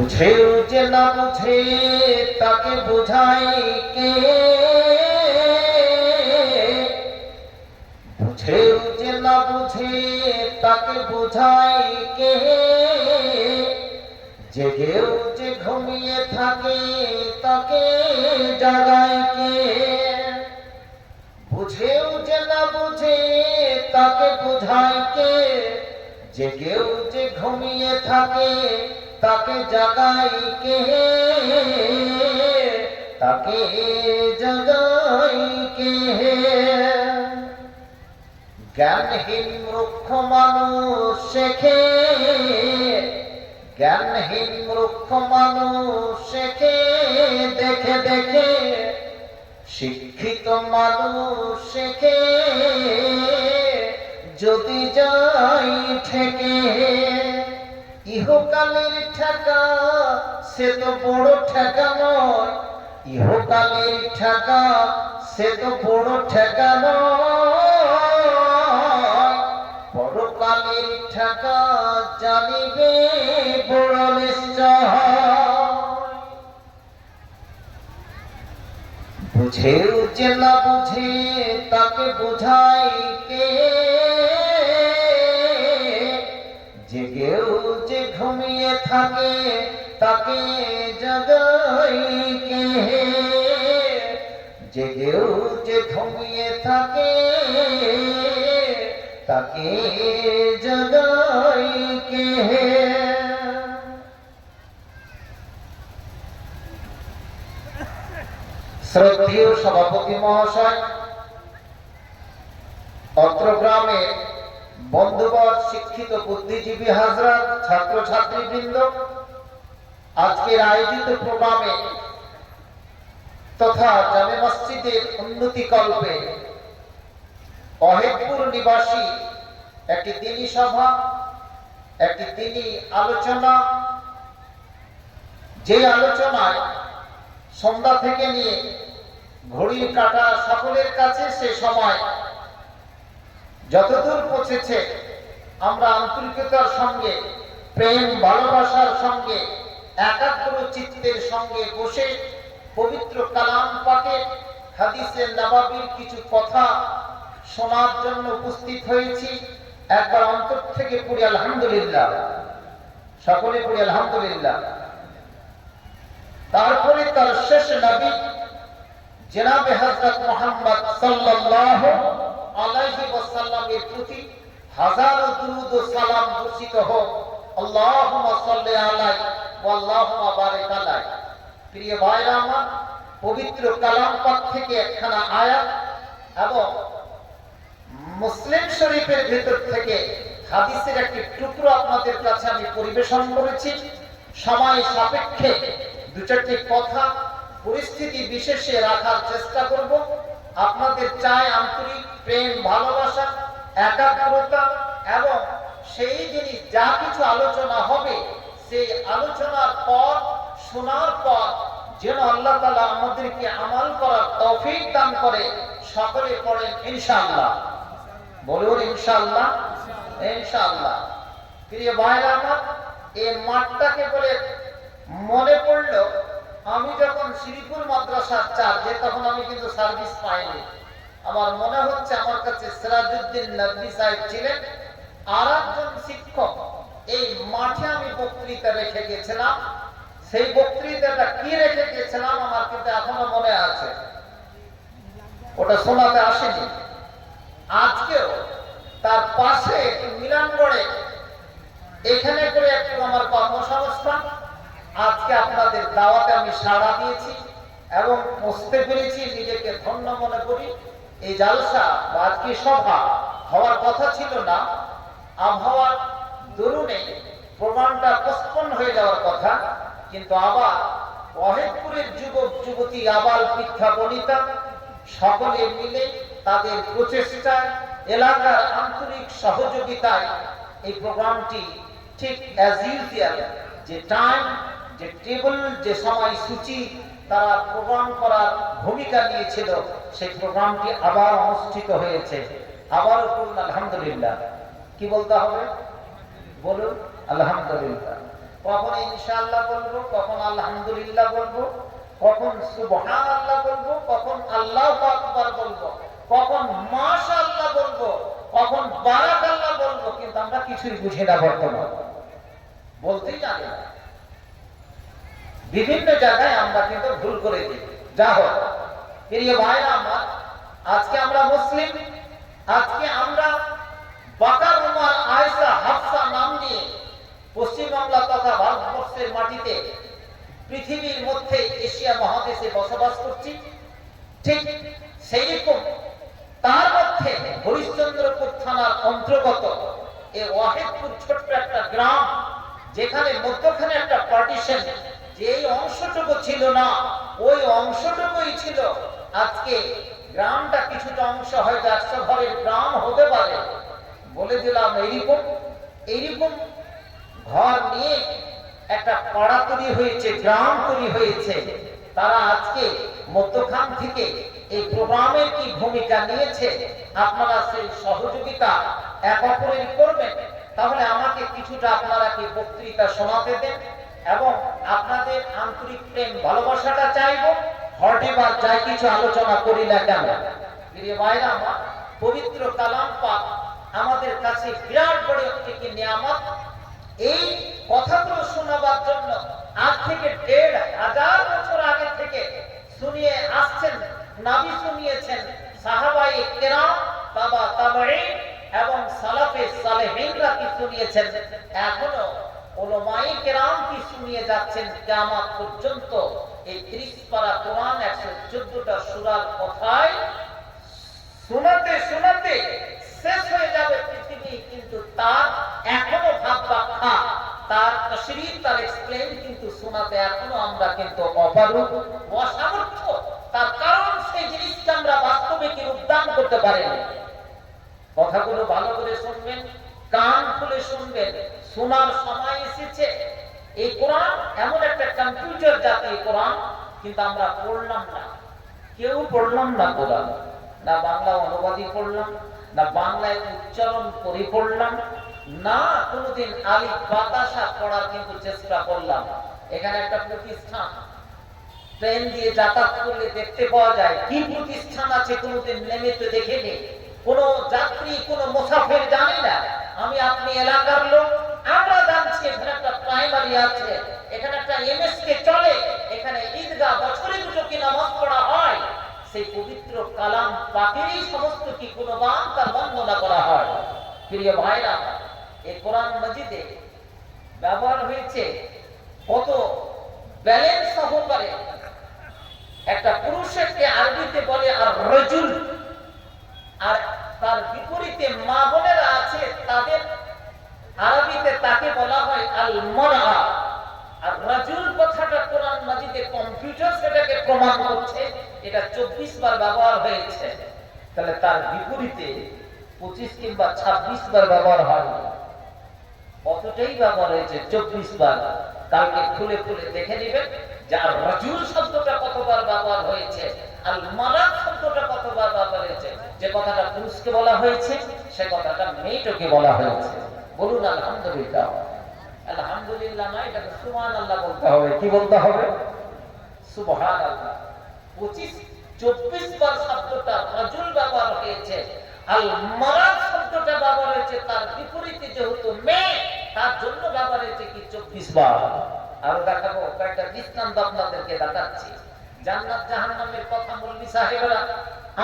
বুঝেও যে না বুঝে তাকে বোঝায় কে, বুঝেও যে না বুঝে তাকে বোঝায় কে, জেগেও যে ঘুমিয়ে থাকে তাকে জাগায় কে। বুঝেও যে না বুঝে তাকে বোঝায় কে, জেগেও যে ঘুমিয়ে থাকে তাকে জাগায় কে, তাকে জাগায় কে। জ্ঞানহীন মূর্খ মানুষ শেখে, জ্ঞানহীন মূর্খ মানুষ শেখে দেখে দেখে, শিক্ষিত মানুষ শেখে যদি যাই ঠেকে। ইহকালের ঠেকা সে তো বড় ঠেকা নয়, ইহকালের ঠেকা সে তো বড় ঠেকা নয়, পরকালের ঠেকা জানিবে বড় নিশ্চয়। বুঝেও যে না বুঝে তাকে বোঝায় কে, জেগেও যে ঘুমিয়ে থাকে তাকে জাগায় কে, জেগেও যে ঘুমিয়ে থাকে তাকে জাগায় কে। শ্রদ্ধেয় সভাপতি মহাশয়, অত্র গ্রামে বন্ধুবর, শিক্ষিত বুদ্ধিজীবী হাজরাত, ছাত্র ছাত্রীবৃন্দ, আজকের আয়োজিত প্রোগ্রামে তথা জামে মসজিদের উন্নতি কল্পে অহেদপুর নিবাসী একটি দ্বীনি সভা, একটি দ্বীনি আলোচনা, যে আলোচনায় সন্ধ্যা থেকে নিয়ে ঘড়ির কাঁটা সকলের কাছে সে সময় যতদূর পৌঁছেছে আমরা আন্তরিকতার সঙ্গে, প্রেম ভালোবাসার সঙ্গে, একাগ্র চিত্তের সঙ্গে বসে পবিত্র কালাম পাকে হাদিসে নববীর কিছু কথা শোনার জন্য উপস্থিত হয়েছি। একবার অন্তর থেকে পড়ি আলহামদুলিল্লাহ, সকলে পড়ি আলহামদুলিল্লাহ। তারপরে তার শেষ নবী জনাবে হযরত মুহাম্মদ সাল্লাল্লাহু আলাইহি ওয়াসাল্লামের প্রতি হাজারো দুরূদ ও সালাম বর্ষিত হোক। আল্লাহুম্মা সাল্লি আলাইহি ওয়া আল্লাহুম্মা বারিক আলাইহি। প্রিয় ভাইরা আমার, পবিত্র কালাম পাক থেকে একখানা আয়াত এবং মুসলিম শরীফের ভিতর থেকে হাদিসের একটি টুকরো আপনাদের কাছে আমি পরিবেশন করেছি। সময় সাপেক্ষে দু চারটি কথা পরিস্থিতি বিশেষে রাখার চেষ্টা করব। আপনাদের চাই আন্তরিক প্রেম ভালোবাসা, একাগ্রতা এবং সেই জিনিস যা কিছু আলোচনা হবে সেই আলোচনার পর, শোনার পর যেন আল্লাহ তাআলা আমাদেরকে আমল করার তৌফিক দান করে। সকলে পড়েন ইনশাআল্লাহ, বলুন ইনশাআল্লাহ, ইনশাআল্লাহ। প্রিয় ভাইরা আমার, এই মাঠটাকে বলে মনে পড়লো আমি যখন শ্রীপুর মাদ্রাসার চার্জে, তখন আমি কিন্তু সার্ভিস পাইনি। আমার মনে হচ্ছে আমার কাছে সিরাজউদ্দিন নদভী সাহেব ছিলেন, আর একজন শিক্ষক। এই মাঠে আমি বক্তৃতা রেখে গেছিলাম। সেই বক্তৃতাটা কি রেখে গেছিলাম আমার কিন্তু এখনো মনে আছে, ওটা শোনাতে আসেনি। আজকেও তার পাশে মিলানগড়ে এখানে করে একটু আমার কর্মসংস্থান। আজকে আপনাদের দাওয়াতে আমি সাড়া দিয়েছি এবং পৌঁছতে পেরেছি, নিজেকে ধন্য মনে করি। এই জালসা বা আজকে সভা হওয়ার কথা ছিল না, আবহাওয়ার দরুনে প্রোগ্রামটা পোস্টপোন হয়ে যাওয়ার কথা, কিন্তু আবার অহেদপুরের যুবক যুবতী, আবাল বৃদ্ধা বনিতা সকলে মিলে তাদের প্রচেষ্টায়, এলাকার আন্তরিক সহযোগিতায় এই প্রোগ্রামটি ঠিক অ্যাজ ইউজুয়াল যে টাইম, যে টেবল, যে সময়সূচি তারা প্রোগ্রাম করার ভূমিকা নিয়েছিল, সেই প্রোগ্রামটি আবার অনুষ্ঠিত হয়েছে। আবারও বলুন আলহামদুলিল্লাহ। কি বলতে হবে? বলুন আলহামদুলিল্লাহ। কখন ইনশাআল্লাহ বলবো, কখন আলহামদুলিল্লাহ বলবো, কখন সুবহানাল্লাহ বলবো, কখন আল্লাহু আকবার বলবো, কখন মাশাআল্লাহ বলবো, কখন বারাকাল্লাহ বলবো, কিন্তু আমরা কিছুই বুঝি না বর্তমান, বলতেই জানি না। বিভিন্ন জায়গায় আমরা কিন্তু ভুল করে দিই। যা হোক প্রিয় ভাইরা আমার, আজকে আমরা মুসলিম, আজকে আমরা বাকার উমার আয়েশা হাফসা নাম নিয়ে পশ্চিমবাংলা তথা ভারতবর্ষের মাটিতে পৃথিবীর মধ্যে এশিয়া মহাদেশে বসবাস করছি। ঠিক সেই রকম তার মধ্যে হরিশ্চন্দ্রপুর থানার অন্তর্গত এই ওয়াহিদপুর ছোট্ট একটা গ্রাম, যেখানে মধ্যখানে একটা পার্টিশন, যে এই অংশটুকু ছিল না, ওই অংশটুকুই ছিল। আজকে গ্রামটা কিছুটা অংশ হয়তো 100 ঘরের গ্রাম হতে পারে, বলে দিলাম এইরকম ঘর নিয়ে একটা পাড়া তৈরি হয়েছে, গ্রাম তৈরি হয়েছে। তারা আজকে মধ্যখান থেকে এই প্রোগ্রামের কি ভূমিকা নিয়েছে, আপনারা সেই সহযোগিতা এক অপরের করবেন। তাহলে আমাকে কিছুটা আপনারা কি বক্তৃতা শোনাতে দেন, এবং আপনাদের আন্তরিক প্রেম ভালোবাসাটা চাইব। হরটেবার যাই কিছু আলোচনা করি না কেন, প্রিয় ভাইরা আমার, পবিত্র কালাম পাক আমাদের কাছে বিরাট বড় একটি নিয়ামত। এই কথাগুলো শোনাবার জন্য আজ থেকে ১৫০০ বছর আগে থেকে শুনিয়ে আসছেন, নবী শুনিয়েছেন, সাহাবায়ে কেরাম, তাবা তাবেঈন এবং সালাফে সালেহিনরা কি শুনিয়েছেন, এখনো উলামায়ে কেরাম কি শুনিয়ে যাচ্ছেন কিয়ামত পর্যন্ত। এই 30 পারা কোরআন 114টা সূরার কথায় শোনাতে শোনাতে শেষ হয়ে যাবে পৃথিবী, কিন্তু তার এখনো ভাব ব্যাখ্যা, তার তাশরীহ, তার এক্সপ্লেইন কিন্তু শোনাতে এখনো আমরা কিন্তু অপারগ, অসামর্থ্য। তার কারণ সেই জিনিসটা আমরা বাস্তবে কি রূপদান করতে পারিনি। কথাগুলো ভালো করে শুনবেন, কান খুলে শুনবেন, শোনার সময় এসেছে। এই কোরআন এমন একটা কম্পিউটার জাতীয় কোরআন, কিন্তু আমরা পড়লাম না, কেউ পড়লাম না কোরআন, না বাংলা অনুবাদই পড়লাম, না বাংলায় উচ্চারণ করে পড়লাম, না কোনোদিন আলিফ বাতাসা পড়ার কিন্তু চেষ্টা করলাম। এখানে একটা প্রতিষ্ঠান, ট্রেন দিয়ে যাতায়াত করলে দেখতে পাওয়া যায় কি প্রতিষ্ঠান আছে, কোনোদিন নেমে তো দেখিনি। কোন যাত্রী, কোন মুসাফির জানি না। আমি আপনি এলাকার লোক, আমরা জানছি এখানে একটা প্রাইমারি আছে, এখানে একটা এমএসকে চলে, এখানে ঈদগাহ বছরে দুটো কি নামাজ পড়া হয়। সেই পবিত্র কালাম পাকেরই সমস্ত কি গুণগান তার বন্দনা করা হয়। প্রিয় ভাইরা, এই কোরআন মাজিদে ব্যবহার হয়েছে কত ব্যালেন্স সহকারে। একটা পুরুষকে আরবিতে বলে আর রাজুল, আর তার বিপরীতে মা বোনেরা আছে, তাদের আরবিতে তাকে বলা হয় আল মারআ। আর রাজুল কথাটা কোরআন মাজিদে কম্পিউটার সেটাকে প্রমাণ করছে, এটা 24 বার ব্যবহার হয়েছে। তাহলে তার বিপরীতে 25 কিংবা 26 বার ব্যবহার হয়নি, কতটাই ব্যবহার হয়েছে 24 বার। কালকে খুলে খুলে দেখে নেবেন যে আর রাজুল শব্দটা কতবার ব্যবহার হয়েছে, আল মারআ শব্দটা কতবার ব্যবহার হয়েছে। যে কথাটা পুরুষকে বলা হয়েছে, সে কথাটা মেয়েটাকে বলা হয়েছে। বলুন আলহামদুলিল্লাহ। আলহামদুলিল্লাহ নয়, এটাকে সুবহানাল্লাহ বলতে হবে। কি বলতে হবে? সুবহানাল্লাহ। 24 বার শব্দটা রাজুল ব্যবহার হয়েছে, আল মারআ শব্দটা ব্যবহার হয়েছে তার বিপরীতে, যেহেতু মেয়ে, তার জন্য ব্যবহার হয়েছে কি 24 বার। আর দেখাবো কয়েকটা দৃষ্টান্ত আপনাদেরকে দেখাচ্ছি। জান্নাত জাহান্নামের কথা মৌলভী সাহেবরা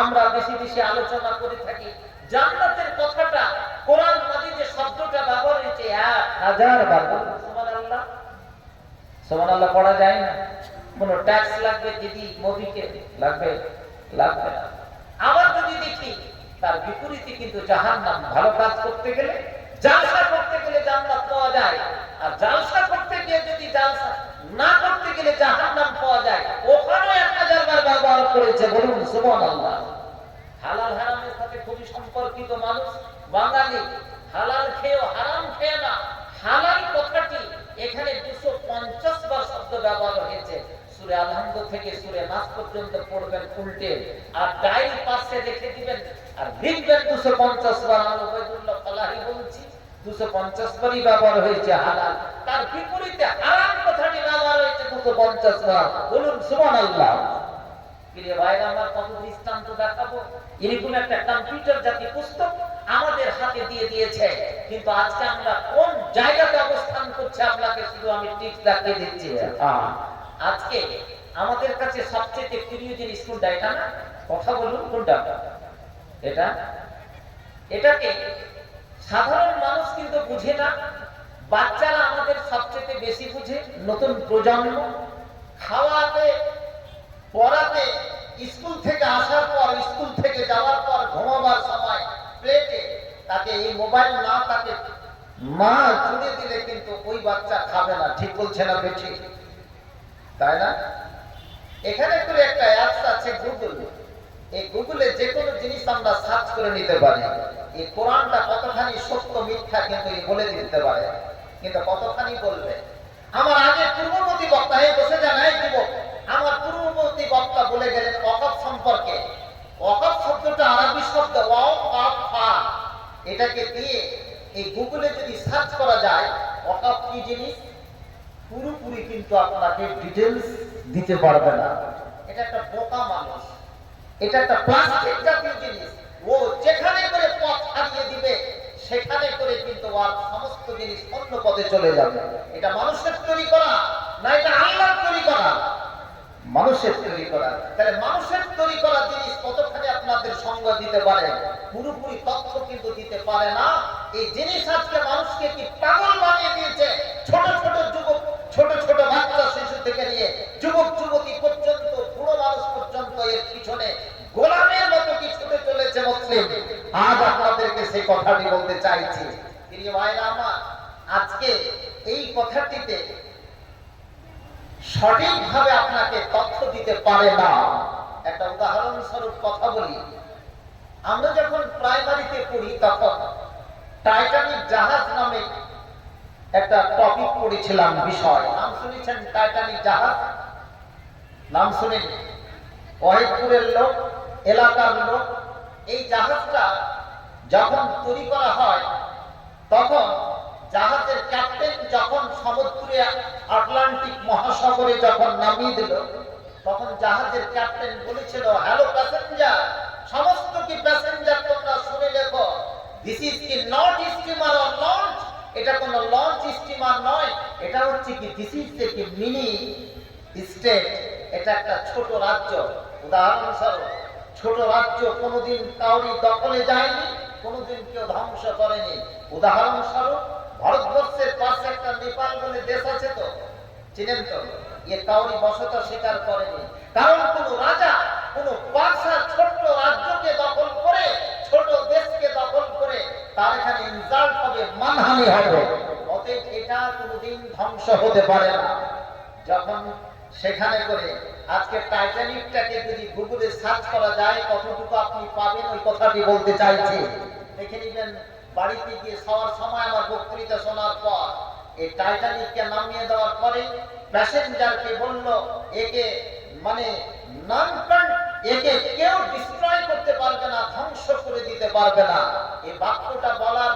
আমরা বেশি বেশি আলোচনা করে থাকি। জান্নাতের কথাটা কোরআন মাজিদে শব্দটা ব্যবহার হয়েছে 1000 বার। সুবহানাল্লাহ। সুবহানাল্লাহ পড়া যায় না? কোন ট্যাক্স লাগবে দিদি মোদিকে? লাগবে? লাগবে না। আবার যদি দেখি তার বিপরীতে কিন্তু জাহান্নাম। ভালো কাজ করতে গেলে, জালসা করতে গেলে জান্নাত পাওয়া যায়, আর জালসা করতে গিয়ে যদি জালসা না করতে গেলে জাহান্নাম পাওয়া যায়। ওখানেও 1000 বার ব্যবহার করেছে। বলুন সুবহানাল্লাহ। হালাল হারামের সাথে খুবই সম্পর্কিত মানুষ বাঙালি, হালাল খেয়েও হারাম খেয়ে না। হালাল কথাটি এখানে 250 বার শব্দ ব্যবহার হয়েছে। সূরা আল-হামদ থেকে সূরা নাস পর্যন্ত পড়বেন উল্টে, আর ডাইরেক্ট পাশে রেখে দিবেন আর লিখবেন 250 বার। আমি ওবাইদুল্লাহ ফালাহি বলছি 250 বারই ব্যবহার হয়েছে হালাল, তার বিপরীতে হারাম কথাটি ব্যবহার হয়েছে 250 বার। বলুন সুবহানাল্লাহ। প্রিয় ভাইরা আমার, কত দৃষ্টান্ত দেখাবো। এরকম একটা কম্পিউটার জাতীয় পুস্তক আমাদের হাতে দিয়ে দিয়েছে, কিন্তু আজকে আমরা কোন জায়গাতে অবস্থান করছি আপনাকে শুধু আমি টিপস দেখিয়ে দিচ্ছি। আজকে আমাদের কাছে সবচেয়ে প্রিয় জিনিস কোনটা? এটা না? কথা বলুন, কোনটা এটা? এটাকে সাধারণ মানুষ কিন্তু বুঝে না, বাচ্চারা আমাদের সবচেয়ে বেশি বুঝে, নতুন প্রজন্ম। খাওয়াতে, পড়াতে, স্কুল থেকে আসার পর, স্কুল থেকে যাওয়ার পর, ঘুমাবার সময় প্লেটে তাকে এই মোবাইল না তাকে মা জুড়ে দিলে কিন্তু ওই বাচ্চা খাবে না। ঠিক বলছে না বেঠিক? তাই না? এখানে করে একটা অ্যাপস আছে গুগল। এই গুগলে যে কোনো জিনিস আমরা সার্চ করে নিতে পারি। এই কোরআনটা কতখানি সত্য মিথ্যা কিন্তু বলে দিতে পারে, কিন্তু কতখানি বলবে। আমার আগে পূর্ববর্তী বক্তা বসে জানাই দিব, আমার পূর্ববর্তী বক্তা বলে গেলেন ওয়াকফ সম্পর্কে। ওয়াকফ শব্দটা আরবি শব্দ ওয়াকফা, এটাকে দিয়ে এই গুগলে যদি সার্চ করা যায় ওয়াকফ কি জিনিস, পুরোপুরি কিন্তু আপনাকে ডিটেইলস দিতে পারবে না। এটা একটা বোকা মানুষ, এটা একটা প্লাস্টিক জাতীয় জিনিস। ও যেখানে করে পথ হারিয়ে দিবে সেখানে করে কিন্তু আর সমস্ত জিনিস অন্য পথে চলে যাবে। এটা মানুষের তৈরি করা না, এটা আল্লাহর তৈরি করা। মানুষের তৈরি করা। তাহলে মানুষের তৈরি করা জিনিস কতখানি আপনাদের সঙ্গ দিতে পারে? পুরোপুরি তথ্য কিন্তু দিতে পারে না। এই জিনিস আজকে মানুষকে কি পাগল বানিয়ে দিয়েছে। ছোট ছোট যুবক, ছোট ছোট বাচ্চা শিশু থেকে নিয়ে যুবক যুবতী পর্যন্ত, বুড়ো মানুষ পর্যন্ত এর পিছনে গোলামের মতো কি ছুটে চলেছে মুসলিম। আজ আপনাদেরকে সেই কথাটি বলতে চাইছি। প্রিয় ভাইরা আমার, আজকে এই কথাটিতে সঠিকভাবে আপনাকে তথ্য দিতে পারে না। একটা উদাহরণস্বরূপ কথা বলি। আমরা যখন প্রাইমারিতে পড়ি তখন টাইটানিক জাহাজ নামে একটা টপিক পড়েছিলাম, বিষয়। নাম শুনেছেন টাইটানিক জাহাজ? নাম শুনেন? ওয়াহিদপুরের লোক, এলাকার লোক। এই জাহাজটা যখন তৈরি করা হয় তখন জাহাজের ক্যাপ্টেন যখন সমুদ্রে আটলান্টিক মহাসাগরে যখন নামিয়ে দিল, তখন জাহাজের ক্যাপ্টেন বলেছিল, হ্যালো প্যাসেঞ্জার, সমস্ত কি প্যাসেঞ্জার তোমরা শুনে লেখো, দিস ইজ কি নট স্টিমার অর লঞ্চ। এটা কোন লঞ্চ স্টিমার নয়, এটা হচ্ছে কি দিস ইজ কি মিনি স্টেট। এটা একটা ছোট রাজ্য। উদাহরণস্বরূপ, ছোট রাজ্য কোনোদিন কাউরি দখলে যায়নি, কোনোদিন কেউ ধ্বংস করেনি। উদাহরণস্বরূপ, ভারতবর্ষের পাশে একটা নেপাল বলে দেশ আছে, তো চিনেন তো? এ কাউরি বসতি স্বীকার করেনি, কারণ কোন রাজা, কোন বাদশা ছোট্ট রাজ্যকে দখল করে, ছোট দেশকে দখল করে, তার এখানে ইনসাল্ট হবে, মানহানি হবে। অতএব এটা কোনোদিন ধ্বংস হতে পারে না। যখন সেখানে করে আজকে টাইটানিকটাকে যদি গুগলে সার্চ করা যায়, কতটুকু আপনি পাবেন ওই কথাটি বলতে চাইছি। দেখে নিবেন বাড়িতে গিয়ে শোয়ার সময় আমার বক্তৃতা শোনার পর। এই টাইটানিককে নামিয়ে দেওয়ার পরে প্যাসেঞ্জারকে বলল, একে মানে একে কেউ ডিস্ট্রয় করতে পারবে না, ধ্বংস করে দিতে পারবে না। এই বাক্যটা বলার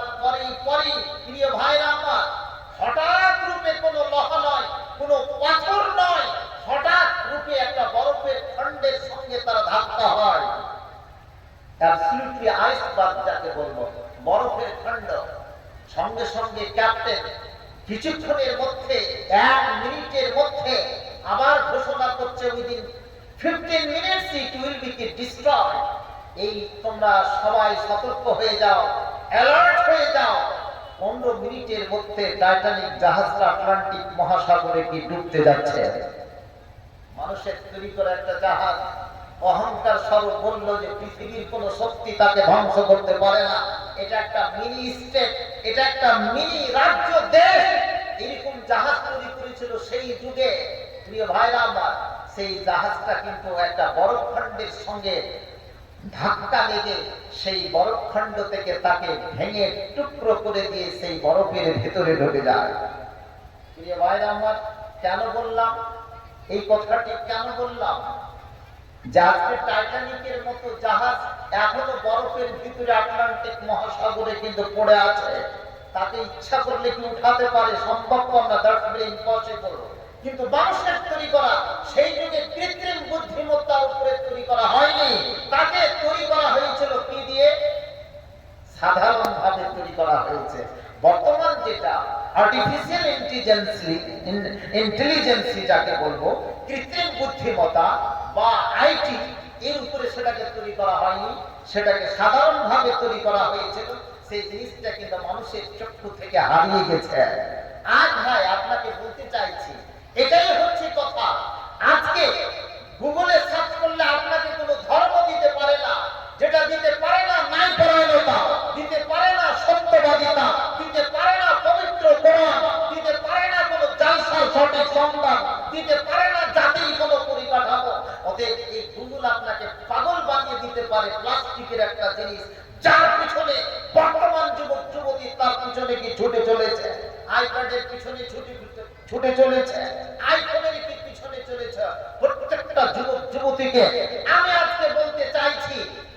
পরেই প্রিয় ভাইরা আমার, হঠাৎ রূপে কোনো লোহা নয়, কোনো পাথর নয়, হঠাৎ রূপে একটা বরফের খণ্ডের সঙ্গে তার ধাক্কা হয়। অ্যাবসলিউটলি আইসবার্গ যাকে বলবো, বরফের খণ্ড। সঙ্গে সঙ্গে ক্যাপ্টেন কিছুক্ষণের মধ্যে, 1 মিনিটের মধ্যে আবার ঘোষণা করছে, within 15 minutes it will be destroyed. এই তোমরা সবাই সতর্ক হয়ে যাও, অ্যালার্ট হয়ে যাও। 15 মিনিটের মধ্যে টাইটানিক জাহাজটা আটলান্টিক মহাসাগরে কি ডুবতে যাচ্ছে। মানুষের তৈরি করা একটা জাহাজ অহংকার স্বরূপ বলল যে পৃথিবীর কোন শক্তি তাকে ধ্বংস করতে পারে না। এটা একটা মিনি স্টেট, এটা একটা মিনি রাজ্য দেশ। এরকম জাহাজ তৈরি করেছিল সেই যুগে। প্রিয় ভাইরা আমার, সেই জাহাজটা কিন্তু একটা বরফখণ্ডের সঙ্গে ধাক্কা লেগে সেই বরফখণ্ড থেকে তাকে ভেঙে টুকরো করে দিয়ে সেই বরফের ভেতরে ঢুকে যায়। প্রিয় ভাইরা আমার, কেন বললাম এই কথাটি? কেন বললাম যে আজকে টাইটানিকের মতো জাহাজ এখনো বরফের ভিতরে আটলান্টিক মহাসাগরে কিন্তু পড়ে আছে। তাকে ইচ্ছা করলে কি উঠাতে পারে? সম্ভবপর না, দ্যাটস ভেরি ইম্পসিবল। কিন্তু মানুষের তৈরি করা সেই যুগে কৃত্রিম বুদ্ধিমত্তার উপরে তৈরি করা হয়নি, তাকে তৈরি করা হয়েছিল কি দিয়ে? সাধারণভাবে তৈরি করা হয়েছে। বর্তমান যেটা আর্টিফিশিয়াল ইন্টেলিজেন্সি যাকে বলবো, কৃত্রিম বুদ্ধিমত্তা বা আইটি, এর উপরে সেটাকে তৈরি করা হয়নি, সেটাকে সাধারণভাবে তৈরি করা হয়েছিল। সেই জিনিসটা কিন্তু মানুষের চক্ষু থেকে হারিয়ে গেছে। আজ ভাই আপনাকে বলতে চাইছি, এটাই হচ্ছে কথা। আজকে গুগলে সার্চ করলে আপনাকে কোনো ধর্ম দিতে পারে না, যেটা দিতে পারে না নাই পরায়ণতা, দিতে পারে না সত্যবাদিতা, দিতে পারে না পবিত্র কোরআন, দিতে পারে না কোনো জালসার সঠিক সন্ধান, দিতে পারে না জাতির কোনো পরিকাঠামো। অতএব এই গুগল আপনাকে পাগল বানিয়ে দিতে পারে প্লাস্টিকের একটা জিনিস, যার পিছনে বর্তমান যুবক যুবতী তার পিছনে কি ছুটে চলেছে, আইপ্যাডের পিছনে ছুটে চলেছে, আইফোনের কি পিছনে চলেছে। প্রত্যেকটা যুবক যুবতীকে আমি আজকে বলতে চাইছি,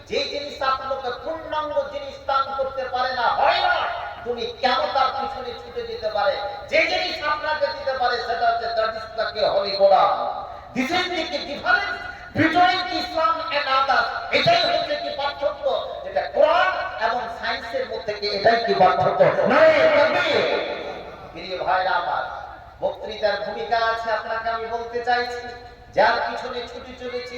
যে জিনিস আপনাকে পূর্ণাঙ্গ জিনিস দান করতে পারে না, হয় না, তুমি কেন তার পিছনে ছুটে যেতে পারে? যে জিনিস আপনাকে দিতে পারে সেটা হচ্ছে that is the holy Quran. This is the difference between Islam and others. এটাই হচ্ছে কি পার্থক্য, যেটা কোরআন এবং সায়েন্সের মধ্যে কি এটাই কি পার্থক্য? নারে তাকবীর। প্রিয় ভাইরা আমার, বক্তৃতার ভূমিকা আছে, আপনাকে আমি বলতে চাইছি, যার পিছনে ছুটে চলেছি,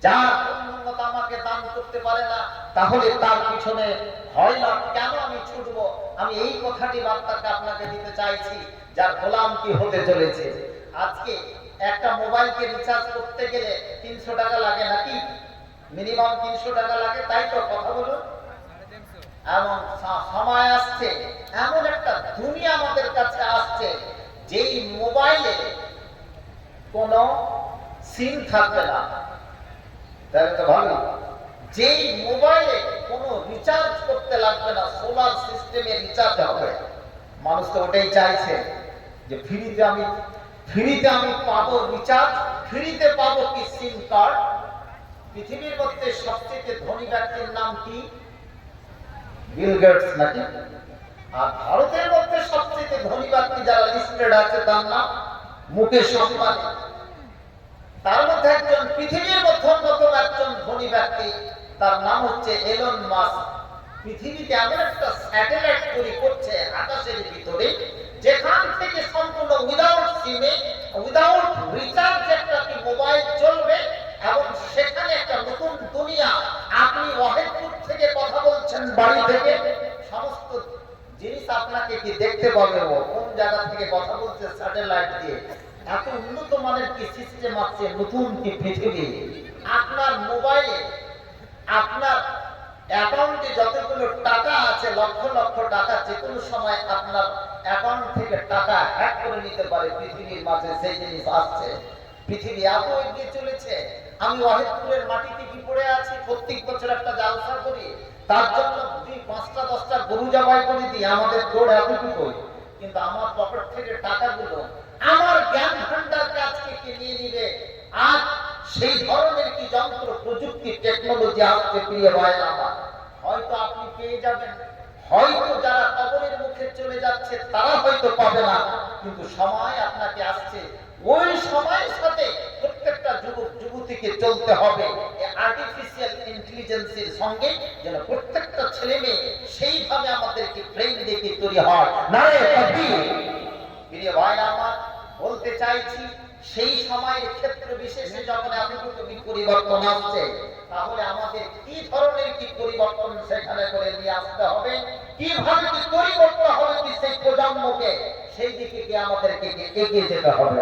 যার পূর্ণতা আমাকে দান করতে পারে না, তাহলে তার পিছনে হয় না কেন আমি ছুটবো? আমি এই কথাটি বার্তাকে আপনাকে দিতে চাইছি, যার গোলাম কি হতে চলেছে। আজকে একটা মোবাইলকে রিচার্জ করতে গেলে 300 টাকা লাগে নাকি? মিনিমাম 300 টাকা লাগে, তাই তো? কথা বলুন। এমন সময় আসছে, এমন একটা দুনিয়া আমাদের কাছে আসছে, যেই মোবাইলে কোনো সিম থাকবে না, তাহলে তো ভালো। যেই মোবাইলে কোনো রিচার্জ করতে লাগবে না, সোলার সিস্টেমে রিচার্জ হবে। মানুষ তো ওটাই চাইছে যে ফ্রিতে আমি পাবো রিচার্জ, ফ্রিতে পাবো কি সিম কার্ড। পৃথিবীর মধ্যে সবচেয়ে ধনী ব্যক্তির নাম কি? বিল গেটস নাকি? আর ভারতের মধ্যে সবচেয়ে ধনী ব্যক্তি যারা লিস্টেড আছে তার নাম মুকেশ আম্বানি। তার মধ্যে একজন পৃথিবীর মধ্যে অন্যতম একজন ধনী ব্যক্তি, তার নাম হচ্ছে এলন মাস্ক। পৃথিবীতে এমন একটা স্যাটেলাইট তৈরি করছে আকাশের ভিতরে, যেখান থেকে সম্পূর্ণ উইদাউট সিমে, উইদাউট রিচার্জ একটা কি মোবাইল চলবে, এবং সেখানে একটা নতুন দুনিয়া। আপনি ওয়াহেদপুর থেকে কথা বলছেন, বাড়ি থেকে, সমস্ত জিনিস আপনাকে কি দেখতে পাবে, ও কোন জায়গা থেকে কথা বলছে স্যাটেলাইট দিয়ে। এত উন্নত মানের কি সিস্টেম আছে, নতুন কি পৃথিবী। আপনার মোবাইলে আপনার অ্যাকাউন্টে যতগুলো টাকা আছে, লক্ষ লক্ষ টাকা, যে কোনো সময় আপনার অ্যাকাউন্ট থেকে টাকা হ্যাক করে নিতে পারে পৃথিবীর মাঝে। সেই জিনিস আসছে। পৃথিবী এত এগিয়ে চলেছে। আমি ওয়াহেদপুরের মাটিতে কি পড়ে আছি, প্রত্যেক বছর একটা জালসা করি, তার জন্য 5টা 10টা গরু জবাই করে দিই, আমাদের দৌড় এতটুকু। কিন্তু আমার পকেট থেকে টাকাগুলো আমার জ্ঞান ভান্ডারকে আজকে কে নিয়ে নিবে? আজ সেই ধরনের কি যন্ত্র প্রযুক্তি টেকনোলজি আসছে প্রিয় ভাইরা আমার। হয়তো আপনি পেয়ে যাবেন, হয়তো যারা কবরের মুখে চলে যাচ্ছে তারা হয়তো পাবে না, কিন্তু সময় আপনাকে আসছে, ওই সময়ের সাথে প্রত্যেকটা যুবক যুবতীকে চলতে হবে আর্টিফিশিয়াল ইন্টেলিজেন্সের সঙ্গে, যেন প্রত্যেকটা ছেলে মেয়ে সেইভাবে আমাদেরকে ব্রেইন দেখে তৈরি হয়। নারে তাকবীর। প্রিয় ভাইরা আমার, বলতে চাইছি, সেই সময়ের ক্ষেত্র বিশেষে যখন এতটুকু পরিবর্তন আসছে, তাহলে আমাদের কি ধরনের কি পরিবর্তন সেখানে করে নিয়ে আসতে হবে, কিভাবে কি তৈরি করতে হবে কি সেই প্রজন্মকে, সেই দিকে কি আমাদেরকে এগিয়ে যেতে হবে।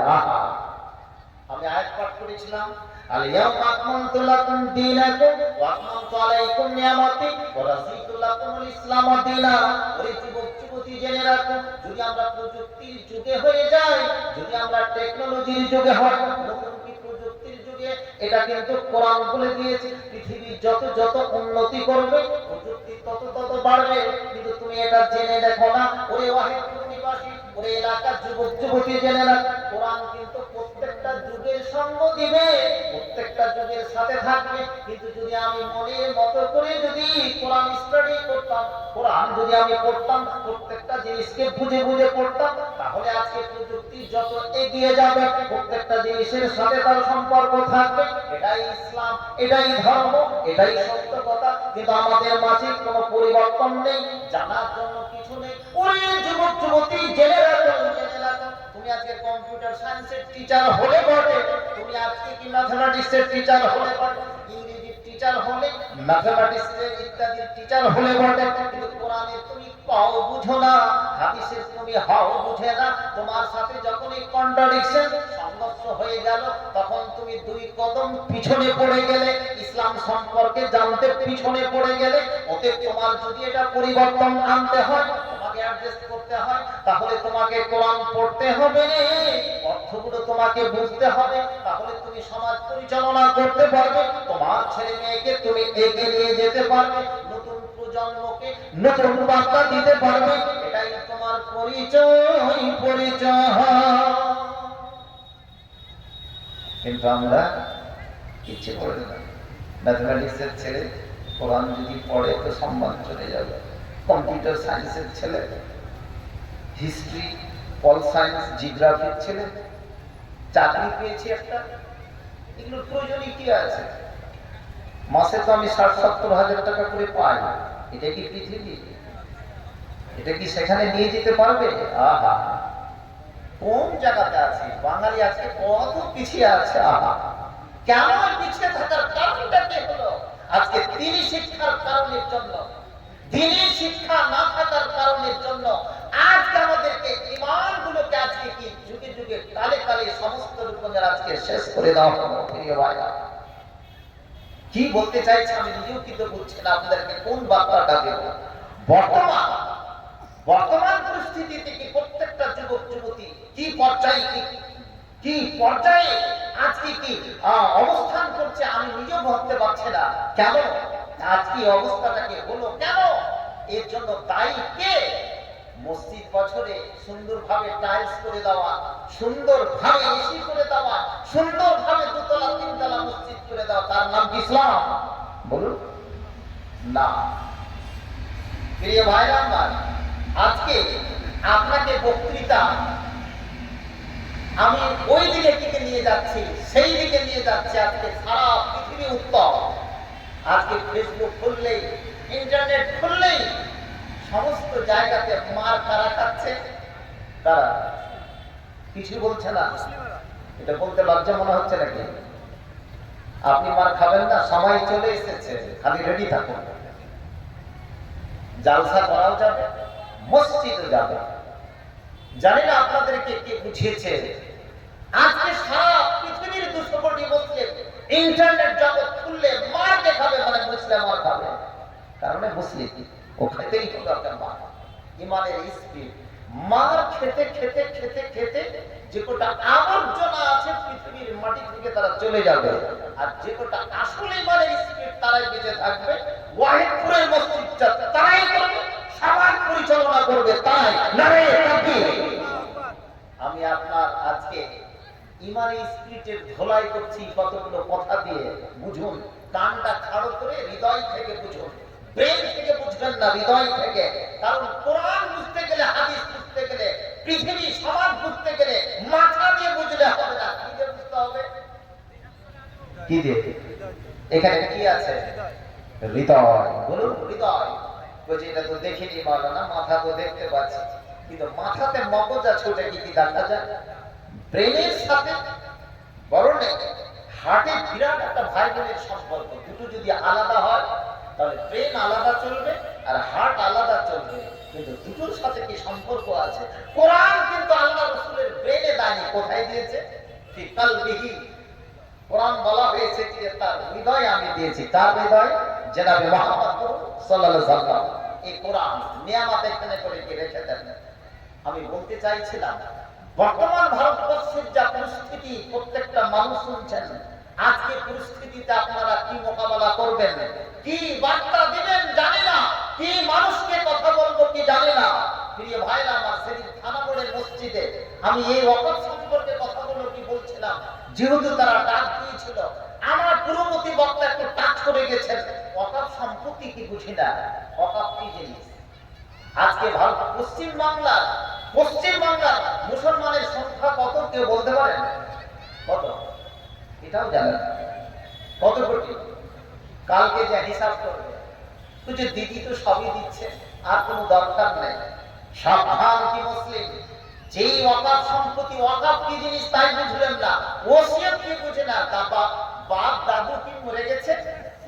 আমি আয়াত পাঠ করেছিলাম, আল-ইয়াওমা আকমালতু লাকুম দীনাকুম ওয়া আতমামতু আলাইকুম নিয়ামতি ওয়া রাদিতু লাকুমুল ইসলাম দীনা। ওরে যুবক যুবতী, জেনে রাখো, যদি আমরা প্রযুক্তির যুগে হয়ে যাই, যদি আমরা টেকনোলজির যুগে হই, নতুন কি প্রযুক্তির যুগে, এটা কিন্তু কোরআন বলে দিয়েছে, পৃথিবী যত যত উন্নতি করবে, প্রযুক্তি তত তত বাড়বে। কিন্তু তুমি এটা জেনে দেখো না, ওরে ওয়াহেদপুর নিবাসী, ওরে এলাকার যুবক যুবতী, জেনে রাখ, কোরআন কিন্তু প্রত্যেকটা যুগের সঙ্গ দিবে, প্রত্যেকটা যুগের সাথে থাকবে। কিন্তু যদি আমি মনের মতো করে যদি কোরআন স্টাডি করতাম, কোরআন যদি আমি পড়তাম, প্রত্যেকটা জিনিসকে বুঝে বুঝে পড়তাম, তাহলে আজকে প্রযুক্তি যত এগিয়ে যাবে প্রত্যেকটা জিনিসের সাথে তার সম্পর্ক থাকবে। এটাই ইসলাম, এটাই ধর্ম, এটাই সত্য কথা। কিন্তু আমাদের মাঝে কোনো পরিবর্তন নেই, জানার জন্য কিছু নেই। ওরে যুবক যুবতী, জেনে রাখো, জেনে রাখো, তুমি আজকে কম্পিউটার সায়েন্সের টিচার হলে বটে, তুমি আজকে কি ম্যাথমেটিক্সের টিচার হলে বটে, ইংরেজির টিচার হলে, ম্যাথমেটিক্সের ইত্যাদির টিচার হলে বটে, কিন্তু কোরআনের তুমি পাও বুঝো না, হাদিসের তুমি হাও বুঝে না। তোমার সাথে যখন এই কন্ট্রাডিকশন, সংঘর্ষ হয়ে গেল, তখন তুমি দুই কদম পিছনে পড়ে গেলে, ইসলাম সম্পর্কে জানতে পিছনে পড়ে গেলে। অতএব তোমার যদি এটা পরিবর্তন আনতে হয়, তোমাকে অ্যাডজাস্ট করতে হয়, তাহলে তোমাকে কোরআন পড়তে হবে, অর্থগুলো তোমাকে বুঝতে হবে, তাহলে তুমি সমাজ পরিচালনা করতে পারবে, তোমার ছেলে মেয়েকে তুমি এগিয়ে নিয়ে যেতে পারবে, নতুন প্রজন্মকে নতুন বার্তা দিতে পারবে। এটাই তোমার পরিচয়, পরিচয়। কিন্তু আমরা ইচ্ছে করে না, ম্যাথমেটিক্সের ছেলে কোরআন যদি পড়ে তো সম্মান চলে যাবে, কম্পিউটার সায়েন্সের ছেলে, হিস্ট্রি, পল সায়েন্স, জিওগ্রাফির ছেলে চাকরি পেয়েছে একটা, এগুলোর প্রয়োজনই কি আছে? মাসে তো আমি 60-70 হাজার টাকা করে পাই, এটা কি পৃথিবী? এটা কি সেখানে নিয়ে যেতে পারবে? আহা, কোন জায়গাতে আছে বাঙালি? আজকে কত পিছিয়ে আছে। আহা, কেন পিছিয়ে থাকার কারণটা কি হলো? আজকে দিনী শিক্ষার কারণের জন্য, দিনী শিক্ষা না থাকার কারণের জন্য আজকে আমাদেরকে ঈমানগুলোকে আজকে কি যুগে যুগে কালে কালে সমস্ত রূপের আজকে শেষ করে দেওয়া হলো। প্রিয় ভাইরা, কি বলতে চাইছে আমি নিজেও কিন্তু বুঝছি না আপনাদেরকে কোন বার্তাটা দেব। বর্তমান পরিস্থিতিতে কি প্রত্যেকটা যুবক যুবতী কি পর্যায়ে আজকে কি অবস্থান করছে আমি নিজেও ভাবতে পারছি না। কেন আজকে অবস্থাটাকে হলো, কেন? এর জন্য দায়ী কে? মসজিদ বছরে সুন্দরভাবে টাইলস করে দেওয়া, সুন্দরভাবে এসি করে দেওয়া, সুন্দরভাবে 2 তলা 3 তলা মসজিদ করে দেওয়া, তার নাম কি ইসলাম? বলুন না। প্রিয় ভাইরা আমার, আজকে আপনাকে বক্তৃতা আমি ওই দিকে নিয়ে যাচ্ছি, সেই দিকে নিয়ে যাচ্ছি। আজকে সারা পৃথিবী উত্তর, আজকে ফেসবুক খুললেই, ইন্টারনেট খুললেই সমস্ত জায়গাতে মার কারা খাচ্ছে? তারা কিছু বলছে না। এটা বলতে লজ্জা মনে হচ্ছে নাকি? আপনি মার খাবেন না, সময় চলে এসেছে, খালি রেডি থাকুন। জালসা করাও যাবে, মসজিদও যাবে। জানি না আপনাদেরকে কে বুঝিয়েছে। আজকে সারা পৃথিবীর 200 কোটি মুসলিম ইন্টারনেট জগৎ খুললে মার দেখাবে, মানে মুসলিম মার খাবে। কারণে মুসলিম ও খেতেই তো দরকার মার। ইমানের স্পিড, মার খেতে খেতে খেতে খেতে যে কোটা আবর্জনা আছে পৃথিবীর মাটি থেকে তারা চলে যাবে, আর যে কোটা আসলে ইমানের স্পিড তারাই বেঁচে থাকবে। ওয়াহিদপুরের মসজিদটা তারাই করবে, সমাজ পরিচালনা করবে তারাই। নারে তাকবীর! আমি আপনার আজকে ইমানি স্পিরিটের ধোলাই করছি কতগুলো কথা দিয়ে, বুঝুন। কানটা খাড়ো করে হৃদয় থেকে বুঝুন, ব্রেন থেকে বুঝবেন না, হৃদয় থেকে। কারণ কোরআন বুঝতে গেলে, হাদিস বুঝতে গেলে, পৃথিবী সমাজ বুঝতে গেলে মাথা দিয়ে বুঝলে হবে না, কি দিয়ে বুঝতে হবে? কি দিয়ে? এখানে কি আছে? হৃদয়। বলুন হৃদয়। বলছি এটা তো দেখিনি মাওলানা, মাথা তো দেখতে পাচ্ছি, কিন্তু মাথাতে মগজ আছে, ওটা কি দেখা যায়? ব্রেনের সাথে বরং হার্টে বিরাট একটা ভাই বোনের সম্পর্ক। দুটো যদি আলাদা হয় তাহলে ব্রেন আলাদা চলবে আর হার্ট আলাদা চলবে, কিন্তু দুটোর সাথে কি সম্পর্ক আছে? কোরআন কিন্তু আল্লাহ রাসূলের ব্রেনে দেয়নি, কোথায় দিয়েছে? ফি কলবিহি। কোরআন বলা হয়েছে যে তার হৃদয়ে আমি দিয়েছি। তার হৃদয় জনাবে মুহাম্মদ সাল্লাল্লাহু আলাইহি ওয়াসাল্লাম এই কোরআন নিয়ামত এখানে করে রেখে দেন। আমি বলতে চাইছিলাম, বর্তমান ভারতবর্ষের যা পরিস্থিতি, প্রত্যেকটা মানুষ শুনছেন, আজকে পরিস্থিতিতে আপনারা কি মোকাবেলা করবেন, কি বার্তা দিবেন জানি না, কি মানুষকে কথা বলবো কি জানি না। প্রিয় ভাইরা আমার, সেদিন থানা মোড়ের মসজিদে আমি এই ওয়াকফ সম্পর্কে কথাগুলো কি বলছিলাম, যেহেতু তারা ডাক দিয়েছিল, আমার পূর্ববর্তী বক্তা একটু টাচ করে গেছেন। ওয়াকফ সম্পত্তি কি বুঝি না, ওয়াকফ কি জিনিস? আজকে ভারত পশ্চিম বাংলার মুসলমানের সংখ্যা কত কেউ বলতে পারেন? কত? এটাও জানেন কত কোটি? কালকে যে হিসাব করবে তো যে দিদি তো সবই দিচ্ছে, আর কোনো দরকার নেই। সাবধান কি মুসলিম, যেই ওয়াকাফ সম্পত্তি, ওয়াকাফ কি জিনিস তাই বুঝলেন না, ওসিয়ত কি বুঝে না। বাপ দাদু কি মরে গেছে,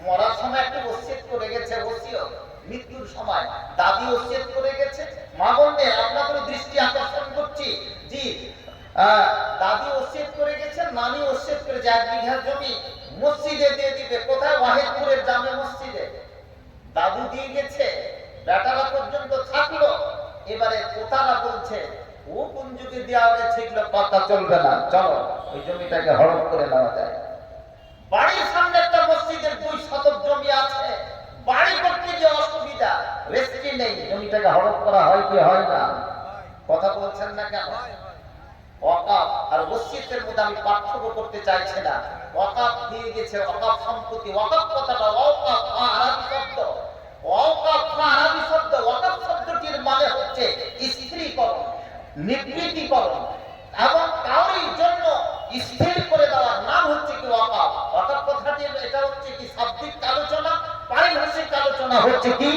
মরার সময় একটু ওসিয়ত করে গেছে, ওসিয়ত মৃত্যুর সময় দাদি ওসিয়ত করে গেছে। মা বোনদের আপনাদের দৃষ্টি আকর্ষণ করছি, জি দাদি ওসিয়ত করে গেছে, নানি ওসিয়ত করে যে 1 বিঘা জমি মসজিদে দিয়ে দিবে। কোথায়? ওয়াহিদপুরের জামে মসজিদে। দাদু দিয়ে গেছে, বেটারা পর্যন্ত থাকলো। এবারে কোথারা বলছে ও কোন যুগে দেওয়া গেছে, এগুলো কথা চলবে না, চলো ওই জমিটাকে হড়প করে নেওয়া যায়। বাড়ির সামনে একটা মসজিদের 2 শতক জমি আছে, বাড়ি করতে যে অসুবিধা, রেস্ট্রি নেই, জমিটাকে হড়প করা হয় কি হয় না? কথা বলছেন না কেন? ওয়াকাফ আর ওসিয়তের মধ্যে আমি পার্থক্য করতে চাইছি না। ওয়াকাফ দিয়ে গেছে, ওয়াকাফ সম্পত্তি। ওয়াকাফ কথাটা ওয়াকাফ আরবি শব্দ, আরবি শব্দ। ওয়াকাফ শব্দটির মানে হচ্ছে স্থিরীকরণ, নিবৃত্তিকরণ এবং কারোর জন্য স্থির করে দেওয়ার নাম হচ্ছে কি ওয়াকাফ। ওয়াকাফ কথাটির এটা হচ্ছে কি শাব্দিক আলোচনা, পারিভাষিক আলোচনা হচ্ছে কি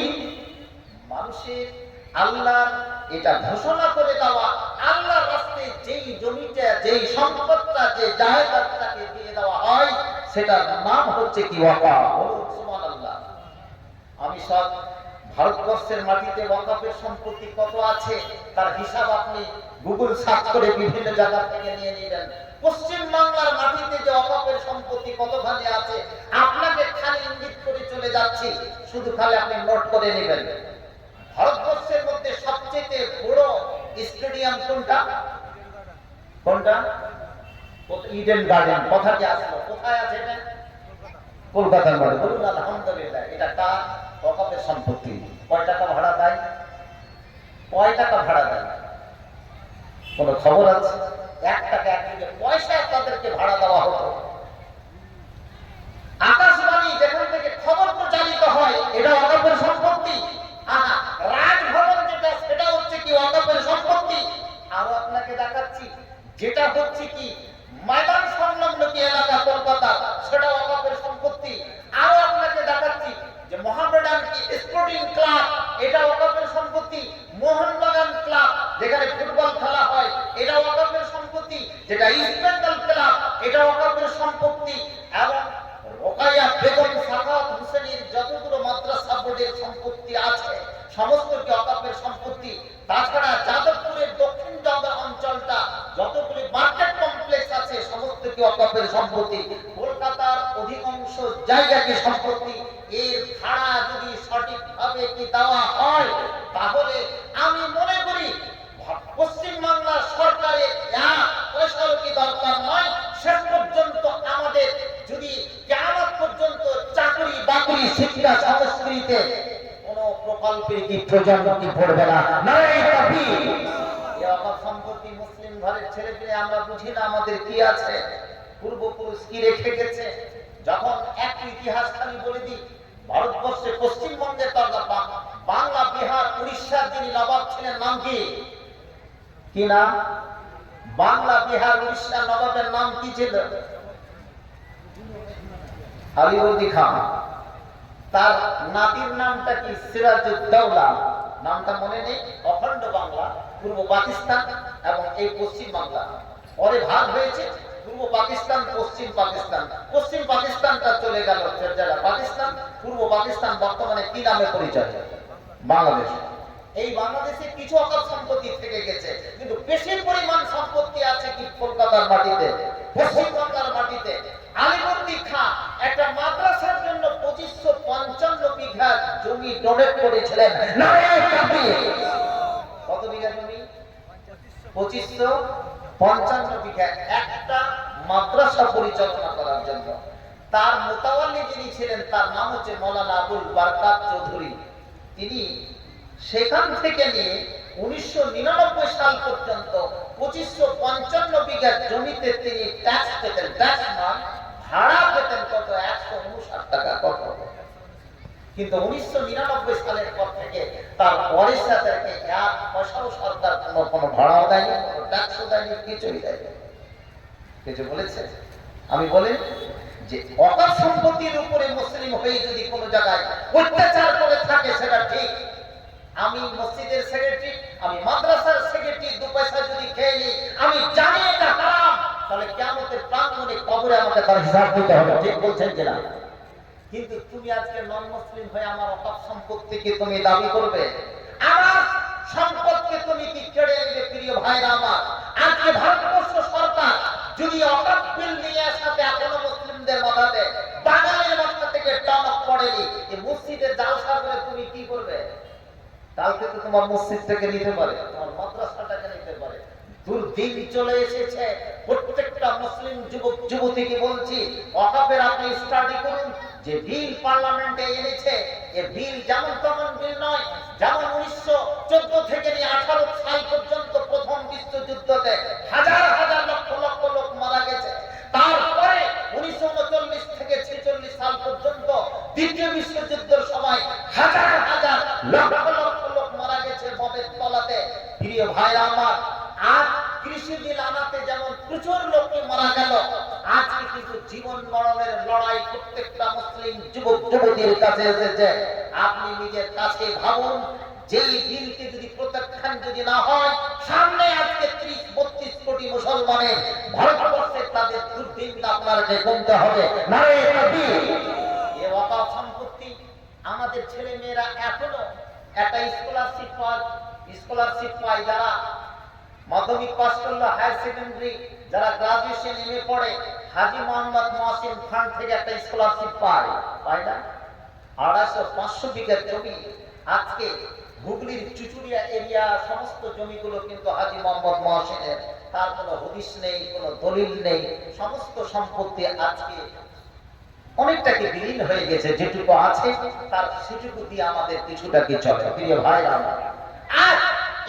মানুষের আল্লাহর এটা ঘোষণা করে দেওয়া, আল্লাহর রাস্তায় যেই জমিটা, যেই সম্পদটা, যে জায়গাটাকে দিয়ে দেওয়া হয় সেটার নাম হচ্ছে কি ওয়াকাফ। বলুন সুবহানাল্লাহ। আমি সব ভারতবর্ষের মাটিতে ওয়াকাফের সম্পত্তি কত আছে তার হিসাব আপনি গুগল সার্চ করে বিভিন্ন জায়গা থেকে নিয়ে নেবেন। পশ্চিম বাংলার মাটিতে যে ওয়াকাফের সম্পত্তি কতখানি আছে আপনাকে খালি ইঙ্গিত করে চলে যাচ্ছি, শুধু খালি আপনি নোট করে নেবেন। ভারতবর্ষের মধ্যে সবচেয়ে বড় স্টেডিয়াম কোনটা? Eden garden. কথাটি আসলো কোথায় আছে? এটা কলকাতার মধ্যে। বলুন আলহামদুলিল্লাহ। এটা কার? ওয়াকাফের সম্পত্তি। কয় টাকা ভাড়া দেয়? কয় টাকা ভাড়া দেয়? কোন খবর আছে? 1 টাকা 1 পয়সা তাদেরকে ভাড়া দেওয়া হতো। আকাশবাণী যেখান থেকে খবর প্রচারিত হয় এটা ওয়াকাফের সম্পত্তি। রাজভবন যেটা সেটা হচ্ছে কি ওয়াকাফের সম্পত্তি। আরো আপনাকে দেখাচ্ছি যেটা হচ্ছে কি ময়দান সংলগ্ন কি এলাকা কলকাতা, সেটা ওয়াকাফের সম্পত্তি। আরো আপনাকে দেখাচ্ছি যে মোহামেডান কি স্পোর্টিং ক্লাব, এটা ওয়াকাফের সম্পত্তি। মোহনবাগান ক্লাব যেখানে ফুটবল খেলা হয় এটা ওয়াকাফের সম্পত্তি। যেটা ইস্ট বেঙ্গল ক্লাব এটা ওয়াকাফের সম্পত্তি। এবং রোকাইয়া বেগম সাখাওয়াত হোসেনের যতগুলো মাদ্রাসা বোর্ডের সম্পত্তি আছে সমস্ত কি ওয়াকাফের সম্পত্তি। তাছাড়া যাদবপুরের দক্ষিণ জগা অঞ্চলটা যতগুলি মার্কেট কমপ্লেক্স আছে সমস্ত কি ওয়াকাফের সম্পত্তি। কলকাতার অধিকাংশ জায়গা কি সম্পত্তি। এর ভাড়া যদি সঠিকভাবে কি দেওয়া হয় তাহলে আমি মনে করি পশ্চিম বাংলার সরকারের 1 পয়সার কি দরকার নয়। শেষ পর্যন্ত আমাদের যদি কিয়ামত পর্যন্ত চাকরি বাকরি শিক্ষা সংস্কৃতিতে কোন প্রকল্পের কি প্রয়োজন কি পড়বে না। নারে তাকবীর। এই ওয়াকাফ সম্পত্তি মুসলিম ঘরের ছেলে পেলে আমরা বুঝি না আমাদের কি আছে, পূর্বপুরুষ কি রেখে গেছে। যখন একটু ইতিহাস খালি বলে দিই, ভারতবর্ষে পশ্চিমবঙ্গের তরফা বাংলা, বিহার, উড়িষ্যার যিনি নবাব ছিলেন নাম কি? কি নাম? বাংলা, বিহার, উড়িষ্যার নবাবের নাম কি ছিল? আলিবর্দী খান। তার নাতির নামটা কি? সিরাজউদ্দৌলা। নামটা মনে নেই। অখণ্ড বাংলা, পূর্ব পাকিস্তান এবং এই পশ্চিম বাংলা পরে ভাগ হয়েছে। পূর্ব পাকিস্তান, পশ্চিম পাকিস্তান। পশ্চিম পাকিস্তানটা চলে গেল যারা পাকিস্তান, পূর্ব পাকিস্তান বর্তমানে কি নামে পরিচয়? বাংলাদেশ। এই বাংলাদেশে কিছু ওয়াকাফ সম্পত্তি থেকে গেছে, কিন্তু বেশি পরিমাণ সম্পত্তি আছে কি কলকাতার মাটিতে, পশ্চিম বাংলার মাটিতে। আলিবর্দী খান একটা মাদ্রাসার জন্য 2555 বিঘা জমি ডোনেট করেছিলেন। নারে তাকবীর। কত বিঘা জমি? 2555 বিঘা একটা মাদ্রাসা পরিচালনা করার জন্য। তার মোতাওয়াল্লি যিনি ছিলেন তার নাম হচ্ছে মাওলানা আবুল বারকাত চৌধুরী। তিনি সেখান থেকে নিয়ে 1999 সাল পর্যন্ত 2555 বিঘা জমিতে তিনি ট্যাক্স পেতেন। ট্যাক্স নয়, ভাড়া পেতেন কত? 159 টাকা। কত? কিন্তু 1999 সালের পর থেকে তার ওয়ারিসাদেরকে এক পয়সাও সরকার কোনো ভাড়াও দেয়নি, কোনো ট্যাক্সও দেয়নি, কিছুই দেয়নি। কিছু বলেছে? আমি বলি যে ওয়াকফ সম্পত্তির উপরে মুসলিম হয়ে যদি কোনো জায়গায় অত্যাচার করে থাকে সেটা ঠিক। আমি মসজিদের সেক্রেটারি, আমি মাদ্রাসার সেক্রেটারি, 2 পয়সা যদি খেয়ে নিই, আমি জানি এটা হারাম, তাহলে কিয়ামতের প্রাঙ্গণে কবরে আমাকে তার হিসাব দিতে হবে। ঠিক বলছেন কিনা? কিন্তু তুমি আজকে নন মুসলিম হয়ে আমার ওয়াকফ সম্পত্তিকে তুমি দাবি করবে, আমার সম্পদকে তুমি কি কেড়ে নেবে? প্রিয় ভাইরা আমার, আজকে ভারতবর্ষ সরকার যদি ওয়াকফ বিল নিয়ে আসাতে এখনো মুসলিমদের মাথাতে বাঙালির মাথা থেকে টনক পড়েনি, এই মসজিদের জালসা করে তুমি কি করবে? কালকে তো তোমার মসজিদ থেকে নিতে পারে, তোমার মাদ্রাসাটাকে নিতে পারে। দুর্দিন চলে এসেছে। প্রত্যেকটা মুসলিম যুবক যুবতীকে বলছি, ওয়াকফের আপনি স্টাডি করুন। যে বিল পার্লামেন্টে এনেছে, এ বিল যেমন তেমন বিল নয়। যেমন 1914 থেকে নিয়ে 18 সাল পর্যন্ত প্রথম বিশ্বযুদ্ধতে হাজার হাজার লক্ষ লক্ষ লোক মারা গেছে। তারপরে 1939 থেকে 46 সাল পর্যন্ত দ্বিতীয় বিশ্বযুদ্ধের সময় হাজার হাজার লক্ষ লক্ষ লোক মারা গেছে বোমের তলাতে। প্রিয় ভাইরা আমার, আজ কৃষি বিল আনাতে যেমন প্রচুর লোককে মারা গেল, আজকে কিন্তু জীবন মরণের লড়াই প্রত্যেকটা মুসলিম যুবক যুবতীর কাছে এসেছে। আপনি নিজের কাছে ভাবুন, যেই বিলকে যদি প্রত্যাখ্যান যদি না হয়, সামনে আজকে 30-32 কোটি মুসলমানের ভারতবর্ষে তাদের দুর্দিন আপনাকে গুনতে হবে। নারে তাকবীর! এই ওয়াকফ সম্পত্তি আমাদের ছেলে মেয়েরা এখনো একটা স্কলারশিপ পায়, যারা মাধ্যমিক পাস করলো, হায়ার সেকেন্ডারি যারা গ্রাজুয়েশন এমএ পড়ে, হাজী মোহাম্মদ মহসিন ফান্ড থেকে একটা স্কলারশিপ পায় না? 250-500 বিঘা জমি আজকে হুগলির চুচুড়িয়া এরিয়া সমস্ত জমিগুলো কিন্তু হাজী মোহাম্মদ মহসিনের। তার কোনো হদিস নেই, কোনো দলিল নেই, সমস্ত সম্পত্তি আজকে অনেকটাকে বিলীন হয়ে গেছে। যেটুকু আছে তার সেটুকু দিয়ে আমাদের কিছুটা কি চলে। প্রিয় ভাইরা আমার, আর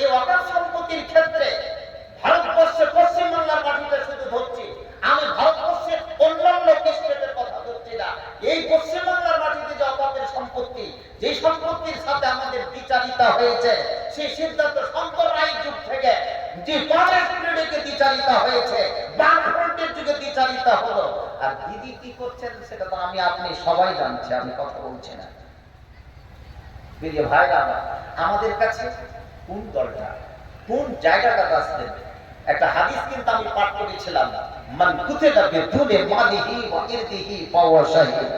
এই ওয়াকফ সম্পত্তির ক্ষেত্রে ভারতবর্ষে পশ্চিমবাংলার মাটিতে শুধু ধরছি, আমি ভারতবর্ষের অন্যান্য স্টেটের কথা ধরছি না। এই পশ্চিমবাংলার মাটিতে যে ওয়াকফের সম্পত্তি, যে সম্পত্তির সাথে আমাদের বিচারিতা হয়েছে, সেই সিদ্ধান্ত শঙ্কর রায়ের যুগ থেকে যে কংগ্রেস পিরিয়ডে বিচারিতা হয়েছে, বামফ্রন্টের যুগে বিচারিতা হলো। আর দিদি কি করছেন সেটা তো আমি আপনি সবাই জানছি, আমি কথা বলছি না। প্রিয় ভাইরা, আমাদের কাছে কোন দলটা, কোন জায়গাটা আসলেন? একটা হাদিস কিন্তু আমি পাঠ করেছিলাম, মান কুতিলা বিদুনি মালিহি ওয়া ইরদিহি ফাওয়া শাহীদ।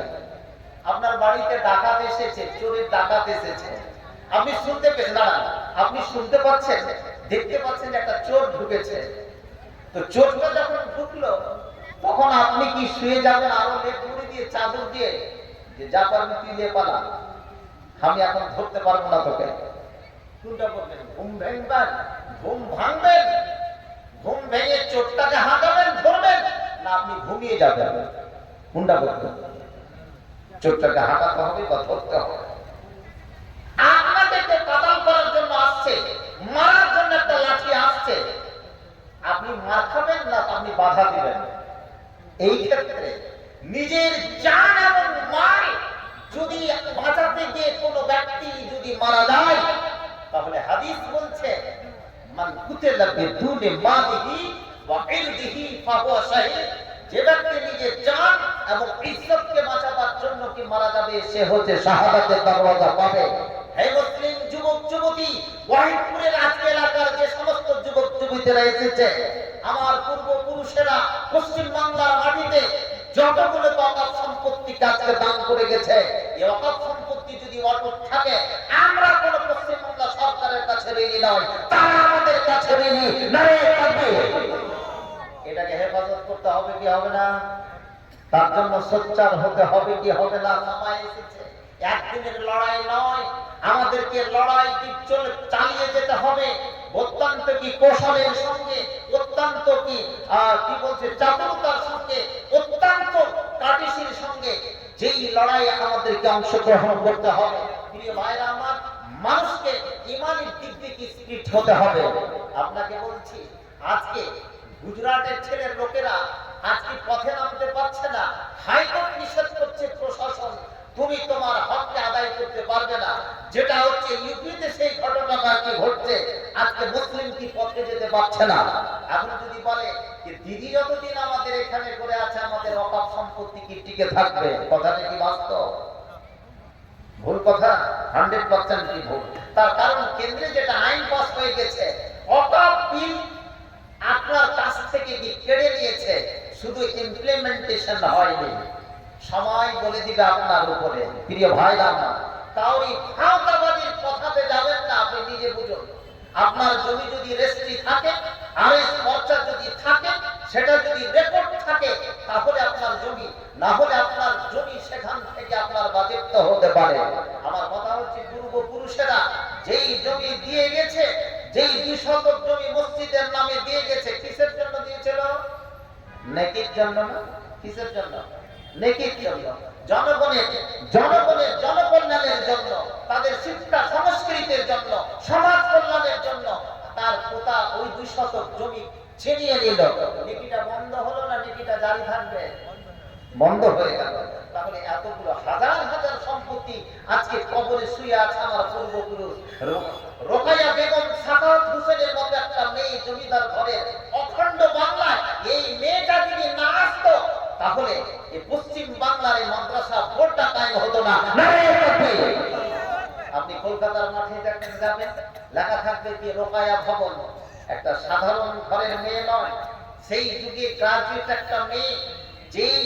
আপনার বাড়িতে ডাকাত এসেছে, চোরের ডাকাত এসেছে, আপনি শুনতে পেয়েছেন না? আপনি শুনতে পাচ্ছেন, দেখতে পাচ্ছেন একটা চোর ঢুকেছে। তো চোরটা যখন ঢুকলো, তখন আপনি কি শুয়ে যাবেন আরো লেপ মুড়ি দিয়ে, চাদর দিয়ে, যে যা পারবি তুই দিয়ে পালা, আমি এখন ধরতে পারবো না তোকে? কোনটা করবেন? ঘুম ভাঙবেন, ঘুম ভাঙবেন, ঘুম ভেঙে চোরটাকে হাঁকাবেন, ধরবেন, না আপনি ঘুমিয়ে যাবেন? কোনটা করবেন? চোরটাকে হাঁকাতে হবে বা ধরতে হবে? আপনাদেরকে কাতাল করার জন্য আসছে, মারার জন্য একটা লাঠি আসছে, আপনি মার খাবেন না আপনি বাধা দিবেন? এই ক্ষেত্রে নিজের জান এবং মাল যদি বাঁচাতে গিয়ে কোনো ব্যক্তি যদি মারা যায়, তাহলে হাদিস বলছে মান কুতিলা বিদুনি মালিহি ওয়া ইরদিহি ফাহুয়া শাহীদ। যে ব্যক্তি নিজের জান এবং ইজ্জতকে বাঁচাবার জন্য কি মারা যাবে, সে হচ্ছে শাহাদাতের দরওয়াজা পাবে। হে মুসলিম যুবক যুবতী, ওয়াহিদপুরের আজকে এলাকার যে সমস্ত যুবক যুবতীরা এসেছে, আমার পূর্বপুরুষেরা পশ্চিম বাংলার মাটিতে যতগুলো ওয়াকফ সম্পত্তি আজকে দান করে গেছে, এই ওয়াকফ সম্পত্তি যদি অটুট থাকে, আমরা কোন পশ্চিম বাংলা সরকারের কাছে ঋণী নয়, তারা আমাদের কাছে ঋণী। নারে তাকবীর! এটাকে হেফাজত করতে হবে কি হবে না? তার জন্য সোচ্চার হতে হবে কি হবে না? সময় এসেছে। একদিনের লড়াই নয়, আমাদেরকে লড়াই চালিয়ে যেতে হবে। অত্যন্ত কি কৌশলের সঙ্গে, অত্যন্ত কি বলছে চাতুরতার সঙ্গে, অত্যন্ত কাটিসির সঙ্গে যেই লড়াই আমাদেরকে অংশগ্রহণ করতে হবে। প্রিয় ভাইরা আমার, মানুষকে ইমানের দিক থেকে স্পিরিট হতে হবে। আপনাকে বলছি, আজকে গুজরাটের ছেলের লোকেরা আজকে পথে নামতে পারছে না, হাইকোর্ট নিষেধ করছে, প্রশাসন তুমি তোমার হককে আদায় করতে পারবে না। যেটা হচ্ছে ইউপিতে সেই ঘটনাটা কি ঘটছে, আজকে মুসলিম কি পথে যেতে পারছে না। এখন যদি বলে যে দিদি যতদিন আমাদের এখানে করে আছে আমাদের অকাপ সম্পত্তি কি টিকে থাকবে, কথাটা কি বাস্তব? ভুল কথা, 100% কি ভুল। তার কারণ কেন্দ্রে যেটা আইন পাস হয়ে গেছে, অকাপ বিল আপনার কাছ থেকে কি কেড়ে নিয়েছে, শুধু ইমপ্লিমেন্টেশন হয়নি। সময় বলে দিবে আপনার উপরে। প্রিয় ভাইরা আমার, কাউরি ফাঁকাবাজির কথাতে যাবেন না, আপনি নিজে বুঝুন। আপনার জমি যদি রেজিস্ট্রি থাকে, আরএস পর্চা যদি থাকে, সেটা যদি রেকর্ড থাকে, তাহলে আপনার জমি, না হলে আপনার জমি সেখান থেকে আপনার বাজেয়াপ্ত হতে পারে। আমার কথা হচ্ছে পূর্বপুরুষেরা যেই জমি দিয়ে গেছে, যেই 2 শতক জমি মসজিদের নামে দিয়ে গেছে, কিসের জন্য দিয়েছিল? নেকির জন্য না? কিসের জন্য? নেকির জন্য। জনগণের জনকল্যাণের জন্য, তাদের শিক্ষা সংস্কৃতির জন্য, সমাজ কল্যাণের জন্য তার পোতা ওই 2 শতক জমি ছিনিয়ে নিল। নেকিটা বন্ধ হলো না নেকিটা জারি থাকবে? বন্ধ হয়ে গেল। তাহলে এতগুলো হাজার হাজার সম্পত্তি আজকে কবরে শুয়ে আছে আমার পূর্বপুরুষ। রোকাইয়া বেগম সাকাত হোসেনের মতো একটা মেয়ে জমিদার ঘরের অখণ্ড বাংলায়, এই মেয়েটা যদি না আসতো তাহলে এই পশ্চিম বাংলার এই মাদ্রাসা বোর্ডটা কায়েম হতো না। আপনি কলকাতার মাঠে দেখতে যাবেন, লেখা থাকবে কি রোকায়া ভবন। একটা সাধারণ ঘরের মেয়ে নয়, সেই যুগে গ্রাজুয়েট একটা মেয়ে, যেই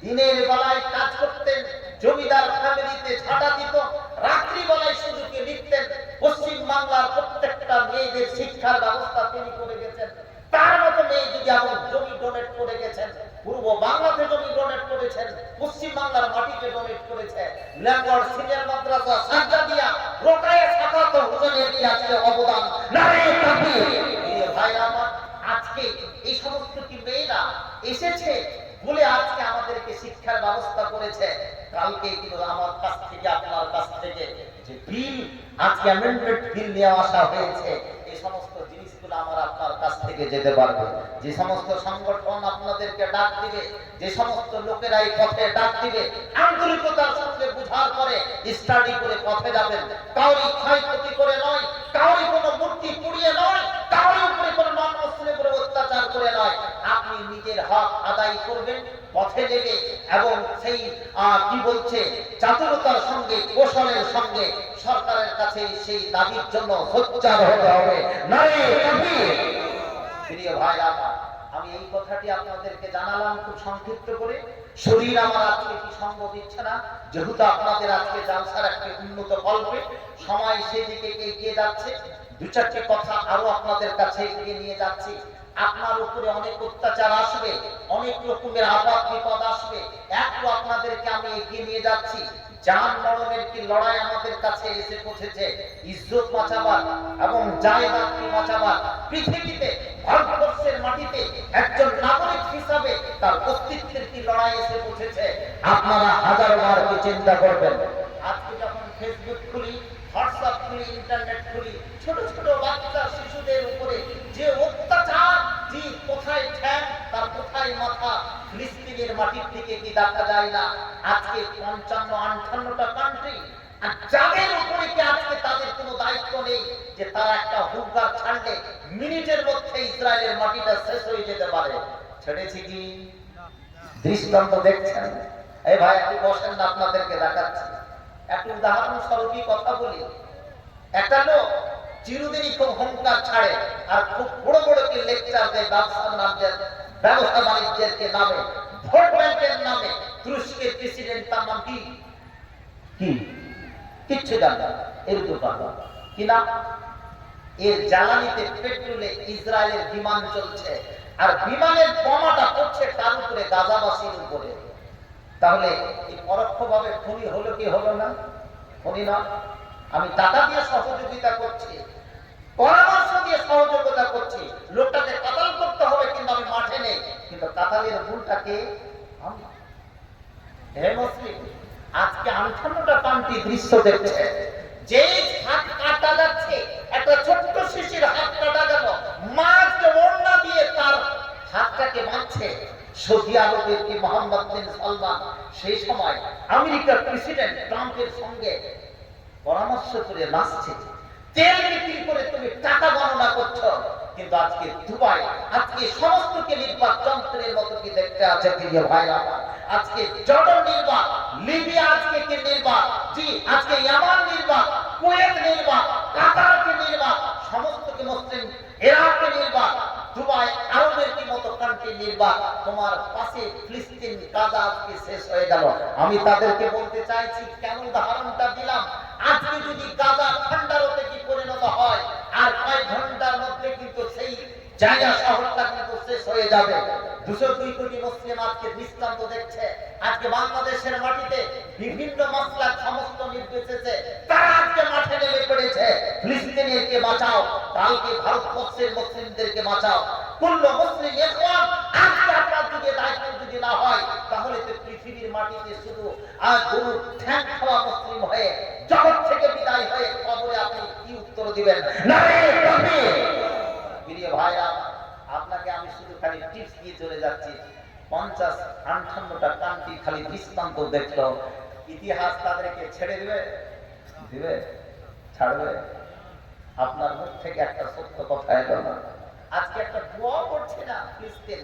দিনের বেলায় কাজ করতেন, জমিদার ফ্যামিলিতে ঝাঁটা দিত, রাত্রি বেলায় শুধু কে লিখতেন। পশ্চিম বাংলার প্রত্যেকটা মেয়েদের শিক্ষার ব্যবস্থা তিনি করে গেছেন। তার মতো মেয়ে যদি এখন জমি ডোনেট করে গেছেন, পূর্ব বাংলাতে জমি ডোনেট করেছেন, পশ্চিম বাংলার মাটিতে ডোনেট করেছে। ল্যান্ডওয়ার্ড সিনিয়র মাদ্রাসা সাজ্জাদিয়া রোকায়া সাকাত হোসেনের কি আজকে অবদান? নারে তাকবীর! এই ভাইরা আমার, আজকে এই সমস্ত কি মেয়েরা এসেছে বলে আজকে আমাদেরকে শিক্ষার ব্যবস্থা করেছে। কালকে কিন্তু আমার কাছ থেকে, আপনার কাছ থেকে যে বিল, আজকে অ্যামেন্ডমেন্ট বিল নিয়ে আসা হয়েছে, এই সমস্ত জিনিসগুলো আমার আপনার কাছ থেকে যেতে পারবে। যে সমস্ত সংগঠন আপনাদেরকে ডাক দিবে, যে সমস্ত লোকেরা এই পথে ডাক দিবে, আন্তরিকতার সঙ্গে বুঝার পরে স্টাডি করে পথে যাবেন। কাউরি ক্ষয়ক্ষতি করে নয়, কাউরি কোনো মূর্তি পুড়িয়ে নয়, কাউরি উপরে কোনো নন মুসলিমের উপরে অত্যাচার করে নয়। আপনি নিজের হক আদায় করবেন পথে নেবে, এবং সেই কি বলছে চাতুরতার সঙ্গে, কৌশলের সঙ্গে সরকারের কাছে সেই দাবির জন্য সোচ্চার হতে হবে। নারে তাকবীর! প্রিয় ভাইরা, আমি এই কথাটি আপনাদেরকে জানালাম খুব সংক্ষিপ্ত করে। শরীর আমার আজকে কি সঙ্গ দিচ্ছে না, যেহেতু আপনাদের আজকে জালসার একটি উন্নত কল্পে সময় সেদিকে এগিয়ে যাচ্ছে। 2-4টি কথা আরো আপনাদের কাছে এগিয়ে নিয়ে যাচ্ছি। আপনার উপরে অনেক অত্যাচার আসবে, অনেক রকমের আপাত বিপদ আসবে, একটু আপনাদেরকে আমি এগিয়ে নিয়ে যাচ্ছি। জান মরণের কি লড়াই আমাদের কাছে এসে পৌঁছেছে। ইজ্জত বাঁচাবার এবং জায়গাত বাঁচাবার, পৃথিবীতে ভারতবর্ষের মাটিতে একজন নাগরিক হিসাবে তার অস্তিত্বের কি লড়াই এসে পৌঁছেছে। আপনারা হাজারবার কি চিন্তা করবেন। আজকে যখন ফেসবুক খুলি, হোয়াটসঅ্যাপ খুলি, ইন্টারনেট খুলি, ছোট ছোট বাচ্চা শিশুদের উপরে যে অত্যাচার, যে কোথায় ঠ্যাং তার কোথায় মাথা, ফিলিস্তিনের মাটির থেকে কি দেখা যায় না? আজকে 55-58টা কান্ট্রি, আর যাদের উপরে কি আজকে তাদের কোনো দায়িত্ব নেই যে তারা একটা হুঙ্কার ছাড়লে মিনিটের মধ্যে ইসরায়েলের মাটিটা শেষ হয়ে যেতে পারে? ছেড়েছি কি? দৃষ্টান্ত দেখছেন? এই ভাই একটু বসেন না, আপনাদেরকে দেখাচ্ছি। একটু উদাহরণস্বরূপই কথা বলি। একটা লোক চিরদিনই খুব হুঙ্কার ছাড়ে আর খুব বড় বড় কি লেকচার দেয় ব্যবসা বাণিজ্যের কে নামে, ভোট ব্যাংকের নামে। তুরস্কের প্রেসিডেন্ট, তার নাম কি কি কিচ্ছু জানে না, এরদোগান কি না? এর জ্বালানিতে, পেট্রোলে ইসরায়েলের বিমান চলছে, আর বিমানের বোমাটা পড়ছে তার উপরে, গাজাবাসীর উপরে। তাহলে এই পরোক্ষভাবে খুনি হলো কি হলো না? খুনি না। আমি টাকা দিয়ে সহযোগিতা করছি, পরামর্শ দিয়ে সহযোগিতা করছি, লোকটাকে কাতাল করতে হবে, কিন্তু আমি মাঠে নেই। কিন্তু কাতালের ভুলটাকে হে মুসলিম, আজকে 58টা কান্ট্রি দৃশ্য দেখছে। যে হাত কাটা যাচ্ছে, একটা ছোট্ট শিশুর হাত কাটা গেল, মাকে ওড়না দিয়ে তার হাতটাকে বাঁধছে। সৌদি আরবের কি মোহাম্মদ বিন সালমান সেই সময় আমেরিকার প্রেসিডেন্ট ট্রাম্পের সঙ্গে পরামর্শ করে নাচছে। তেল বিক্রি করে তুমি টাকা গণনা করছো, কিন্তু আজকে দুবাই আজকে সমস্তকে নির্বাক যন্ত্রের মতো কি দেখতে আছে প্রিয় ভাইরা। আজকে জর্ডান নির্বাক, লিবিয়া আজকে কি নির্বাক, জি আজকে ইয়ামান নির্বাক, কুয়েত নির্বাক, কাতারকে নির্বাক, সমস্তকে মুসলিম, ইরাককে নির্বাক, দুবাই আরবের কি মতো কান্ট্রি নির্বাক, তোমার পাশে ফিলিস্তিন গাজা আজকে শেষ হয়ে গেল। আমি তাদেরকে বলতে চাইছি, কেন উদাহরণটা দিলাম, আজকে যদি গাজা খণ্ডারতে কি পরিণত হয়, আর কয়েক ঘন্টার মধ্যে কিন্তু সেই জায়গা শহরটা কিন্তু শেষ হয়ে যাবে। 202 কোটি মুসলিম আজকে দৃষ্টান্ত দেখছে। আজকে বাংলাদেশের মাটিতে বিভিন্ন মাসলার সমস্ত নির্বিশেষে তারা আজকে মাঠে নেমে পড়েছে, ফিলিস্তিনিদেরকে বাঁচাও, কালকে ভারতবর্ষের মুসলিমদেরকে বাঁচাও। কুল্লু মুসলিম ইখওয়ান, আজকে আপনার যদি দায়িত্ব যদি না হয়, তাহলে তো পৃথিবীর মাটিতে শুধু আর গরু ঠ্যাং খাওয়া মুসলিম হয়ে জগৎ থেকে বিদায় হয়ে কবরে আপনি কি উত্তর দিবেন? নারে তাকবীর। প্রিয় ভাইরা, আপনাকে আমি শুধু খালি টিপস দিয়ে চলে যাচ্ছি। 50-58টা কান্ট্রি খালি দৃষ্টান্ত দেখলো, ইতিহাস তাদেরকে ছেড়ে দিবে? দিবে? ছাড়বে? আপনার মুখ থেকে একটা সত্য কথা এলো না? আজকে একটা দোয়া করছে না ফিলিস্তিন,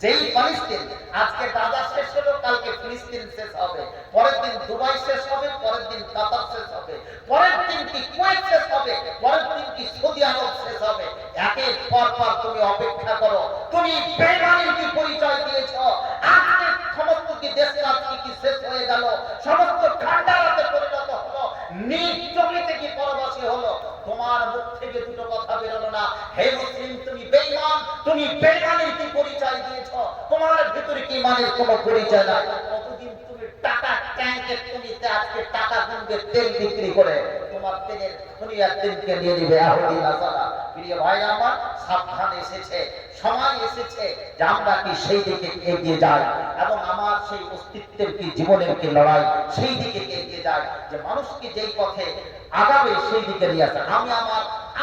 যেই ফিলিস্তিন আজকে গাজা শেষ হলো, কালকে ফিলিস্তিন শেষ হবে, পরের দিন দুবাই শেষ হবে, পরের দিন কাতার শেষ হবে, পরের দিন কি কুয়েত শেষ হবে, পরের দিন কি সৌদি আরব শেষ হবে। একের পর পর তুমি অপেক্ষা করো। তুমি বেঈমানির কি পরিচয় দিয়েছো? আজকে সমস্ত কি দেশ আজকে কি শেষ হয়ে গেল, সমস্ত খান্ডারাতে পরিণত হলো, নিজ জমিতে কি পরবাসী হলো। তোমার মুখ থেকে দুটো কথা বেরোলো না, হে মুসলিম তুমি বেঈমান, তুমি বেঈমানের কি পরিচয় দিয়েছো, তোমার ভিতরে কি ইমানের কোনো পরিচয় নাই। কতদিন তুমি টাকা ট্যাঙ্কে তুমি আজকে টাকা গুনবে তেল বিক্রি করে, তোমার তেলের দুনিয়ার তেলকে নিয়ে নিবে আহুদি নাসারা। প্রিয় ভাইরা আমার, সাবধান এসেছে, সময় এসেছে যে আমরা কি সেই দিকে এগিয়ে যাই, এবং আমার সেই অস্তিত্বের কি জীবনের কি লড়াই সেই দিকে এগিয়ে যায়, যে মানুষকে যেই পথে আগাবে সেই দিকে নিয়ে আসে।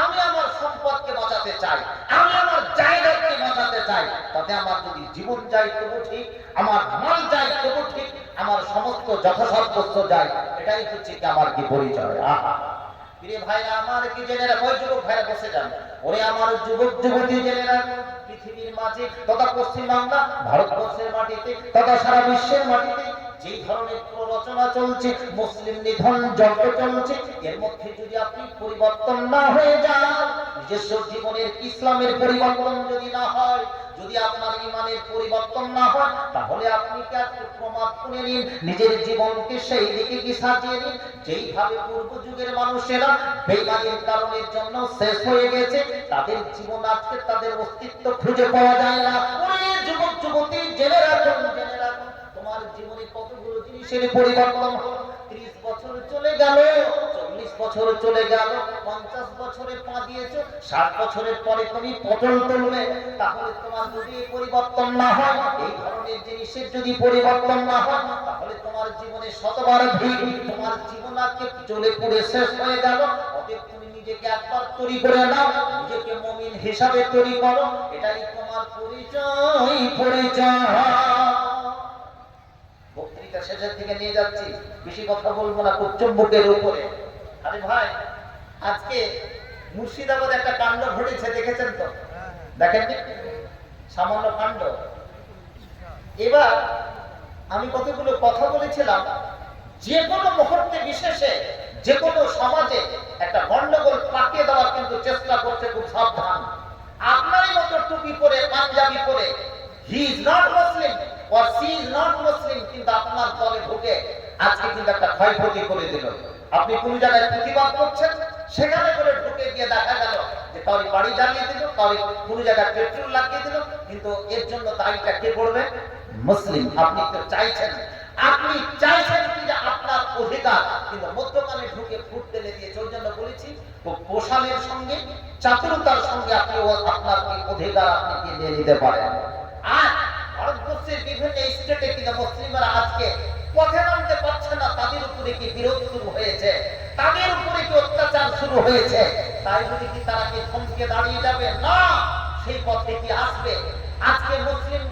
আমি আমার সম্পদকে বাঁচাতে চাই, আমি আমার জায়গাকে বাঁচাতে চাই, তাতে আমার যদি জীবন যায় তবু ঠিক, আমার মাল যায় তবু ঠিক, আমার সমস্ত যথাসাধ্য যায়, এটাই হচ্ছে কি আমার কি পরিচয়। আহা প্রিয় ভাইরা আমার, কি জেনে রাখো, যুবক ভাইরা বসে যান, ওরে আমার যুবক যুবতী জেনে রাখো, পৃথিবীর মাঝে তথা পশ্চিমবাংলা ভারতবর্ষের মাটিতে তথা সারা বিশ্বের মাটিতে যে ধরনের প্ররোচনা চলছে, মুসলিম নিধন যজ্ঞ চলছে, এর মধ্যে যদি আপনি পরিবর্তন না হয়ে যান, নিজস্ব জীবনের ইসলামের পরিবর্তন যদি না হয়, যদি আপনার ইমানের পরিবর্তন না হয়, তাহলে আপনি কি আজকে প্রমাদ করে নিন, নিজের জীবনকে সেই দিকে কি সাজিয়ে নিন যেইভাবে পূর্ব যুগের মানুষেরা বেঈমানির কারণের জন্য শেষ হয়ে গেছে, তাদের জীবন আজকে তাদের অস্তিত্ব খুঁজে পাওয়া যায় না। ওরে যুবক যুবতী জেনে রাখুন, জেনে রাখুন, তোমার জীবনে কতগুলো জিনিসের পরিবর্তন হলো। 30 বছর চলে গেল, 40 বছর চলে গেল, 50 বছরে পা দিয়েছো, 60 বছরের পরে তুমি পটল তুলবে। তাহলে তোমার যদি পরিবর্তন না হয়, এই ধরনের জিনিসের যদি পরিবর্তন না হয়, তাহলে তোমার জীবনে শতবার ভিড়, তোমার জীবন আজকে জ্বলে পুড়ে শেষ হয়ে গেল। অতএব তুমি নিজেকে একবার তৈরি করে নাও, নিজেকে মুমিন হিসাবে তৈরি করো, এটাই তোমার পরিচয়। বক্তৃতা শেষের দিকে নিয়ে যাচ্ছি, বেশি কথা বলবো না, খুব চুম্বকের উপরে। আরে ভাই, আজকে মুর্শিদাবাদে একটা কাণ্ড ঘটেছে, দেখেছেন তো? দেখেননি? সামান্য কাণ্ড। এবার আমি কতগুলো কথা বলেছিলাম, যে কোনো মুহূর্তে বিশেষে যে কোনো সমাজে একটা গন্ডগোল পাকিয়ে দেওয়ার কিন্তু চেষ্টা করছে, খুব সাবধান। আপনারই মতো টুপি পরে, পাঞ্জাবি পরে, he is not Muslim or she is not Muslim, কিন্তু আপনার দলে ঢুকে আজকে কিন্তু একটা ক্ষয়ক্ষতি করে দিল। আপনি কোন জায়গায় প্রতিবাদ করছেন, সেখানে করে ঢুকে গিয়ে দেখা গেল যে কাউরি বাড়ি জ্বালিয়ে দিল, কাউরি কোন জায়গায় পেট্রোল লাগিয়ে দিল, কিন্তু এর জন্য দায়ীটা কে করবে? মুসলিম। আপনি তো চাইছেন কি যে আপনার অধিকার, কিন্তু মধ্যখানে ঢুকে ফুট টেনে দিয়েছে। ওই জন্য বলেছি, কৌশলের সঙ্গে চাতুরতার সঙ্গে আপনি আপনার অধিকার আপনি কি নিয়ে নিতে পারেন। আর ভারতবর্ষের বিভিন্ন স্টেটে কিন্তু মুসলিমরা আজকে পথে নামতে পারছে না, তাদের উপরে কি বিরোধ শুরু হয়েছে, তাদের উপরে কি অত্যাচার শুরু হয়েছে। তাই বলে কি তারা কি থমকে দাঁড়িয়ে যাবে? না, সেই পথে কি আসবে। আজকে মুসলিম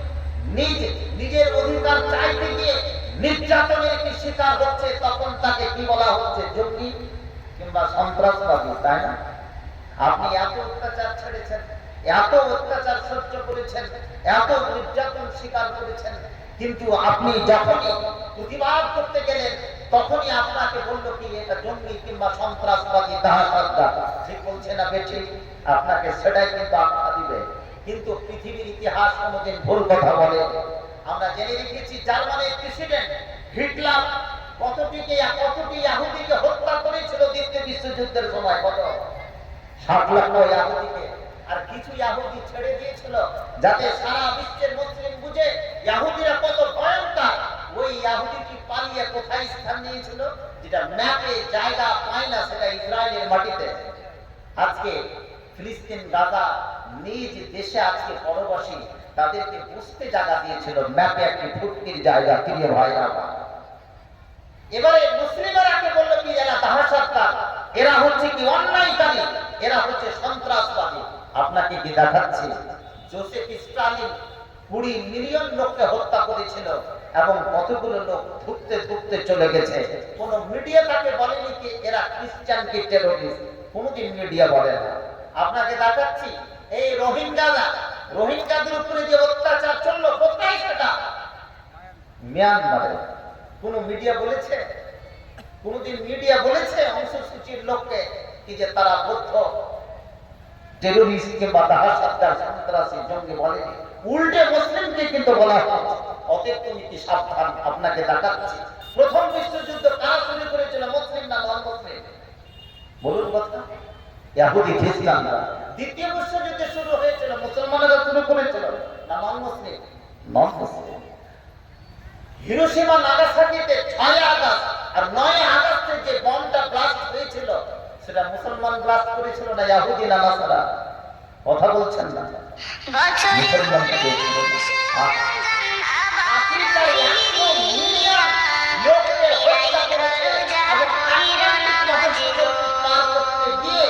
নিজের অধিকার চাইতে গিয়ে নির্যাতনের কি শিকার হচ্ছে, তখন তাকে কি বলা হচ্ছে? জঙ্গি কিংবা সন্ত্রাসবাদী, তাই না? আপনি এত অত্যাচার ছেড়েছেন, এত অত্যাচার সহ্য করেছেন, এত নির্যাতন স্বীকার করেছেন, কিন্তু আপনি যখনই প্রতিবাদ করতে গেলেন তখনই আপনাকে বলল কি এটা জঙ্গি কিংবা সন্ত্রাসবাদী দাহাসাদ্দার। ঠিক বলছে না বেঠি? আপনাকে সেটাই কিন্তু আখ্যা দিবে। কিন্তু পৃথিবীর ইতিহাস কোনোদিন ভুল কথা বলে। আমরা জেনে রেখেছি জার্মানির প্রেসিডেন্ট হিটলার কতটি ইহুদিকে হত্যা করেছিল দ্বিতীয় বিশ্বযুদ্ধের সময়। কত 7 লক্ষ ইহুদিকে। আর কিছু ইহুদি ছেড়ে দিয়েছিল যাতে সারা বিশ্বের মুসলিম বুঝে ইহুদিরা কত ভয়ঙ্কর। ওই ইহুদিটি পালিয়ে কোথায় স্থান নিয়েছিল, যেটা ম্যাপে জায়গা পায় না, সেটা ইসরায়েলের মাটিতে। আজকে ফিলিস্তিন গাজা নিজ দেশে আজকে পরবাসী, তাদেরকে বুঝতে জায়গা দিয়েছিল ম্যাপে একটি ফুটকির জায়গা। প্রিয় ভাইরা, এবারে মুসলিমরাকে বলল কি এরা দাহাসাদ্দার, এরা হচ্ছে কি অন্যায়কারী, এরা হচ্ছে সন্ত্রাসবাদী। আপনাকে কি দেখাচ্ছি জোসেফ স্টালিন 20 মিলিয়ন লোককে হত্যা করেছিল এবং কতগুলো লোক ধুকতে ধুকতে চলে গেছে। কোন মিডিয়া তাকে বলেনি কি এরা খ্রিস্টান কি টেররিস্ট, কোনদিন মিডিয়া বলে না। আপনাকে দেখাচ্ছি এই রোহিঙ্গাদের উপরে যে অত্যাচার চললো, কোথায় সেটা? মিয়ানমারে। কোন মিডিয়া বলেছে? কোনদিন মিডিয়া বলেছে অংশসূচির লোককে কি যে তারা বৌদ্ধ টেররিস্ট কিংবা দাহাসাদ্দার সন্ত্রাসী জঙ্গি বলেনি? উল্টে মুসলিমকে কিন্তু বলা হয়। অতএব তুমি কি সাবধান। আপনাকে দেখাচ্ছি প্রথম বিশ্বযুদ্ধ কারা শুরু করেছিল, মুসলিম না নন মুসলিম? বলুন কথা। ইহুদি খ্রিস্টানরা। দ্বিতীয় বিশ্বযুদ্ধ শুরু হয়েছিল মুসলমানেরা শুরু করেছিল না নন মুসলিম? নন মুসলিম। হিরোশিমা নাগাসাকিতে 6 আগস্ট আর 9 আগস্টে যে বমটা ব্লাস্ট হয়েছিল সেটা মুসলমান ব্লাস্ট করেছিল না ইহুদি না নাসারা? কথা বলছেন না? মুসলমান করেছিল। আফ্রিকার 100 মিলিয়ন লোককে হত্যা করেছে এবং আটলান্টিক মহাসাগর পার করতে গিয়ে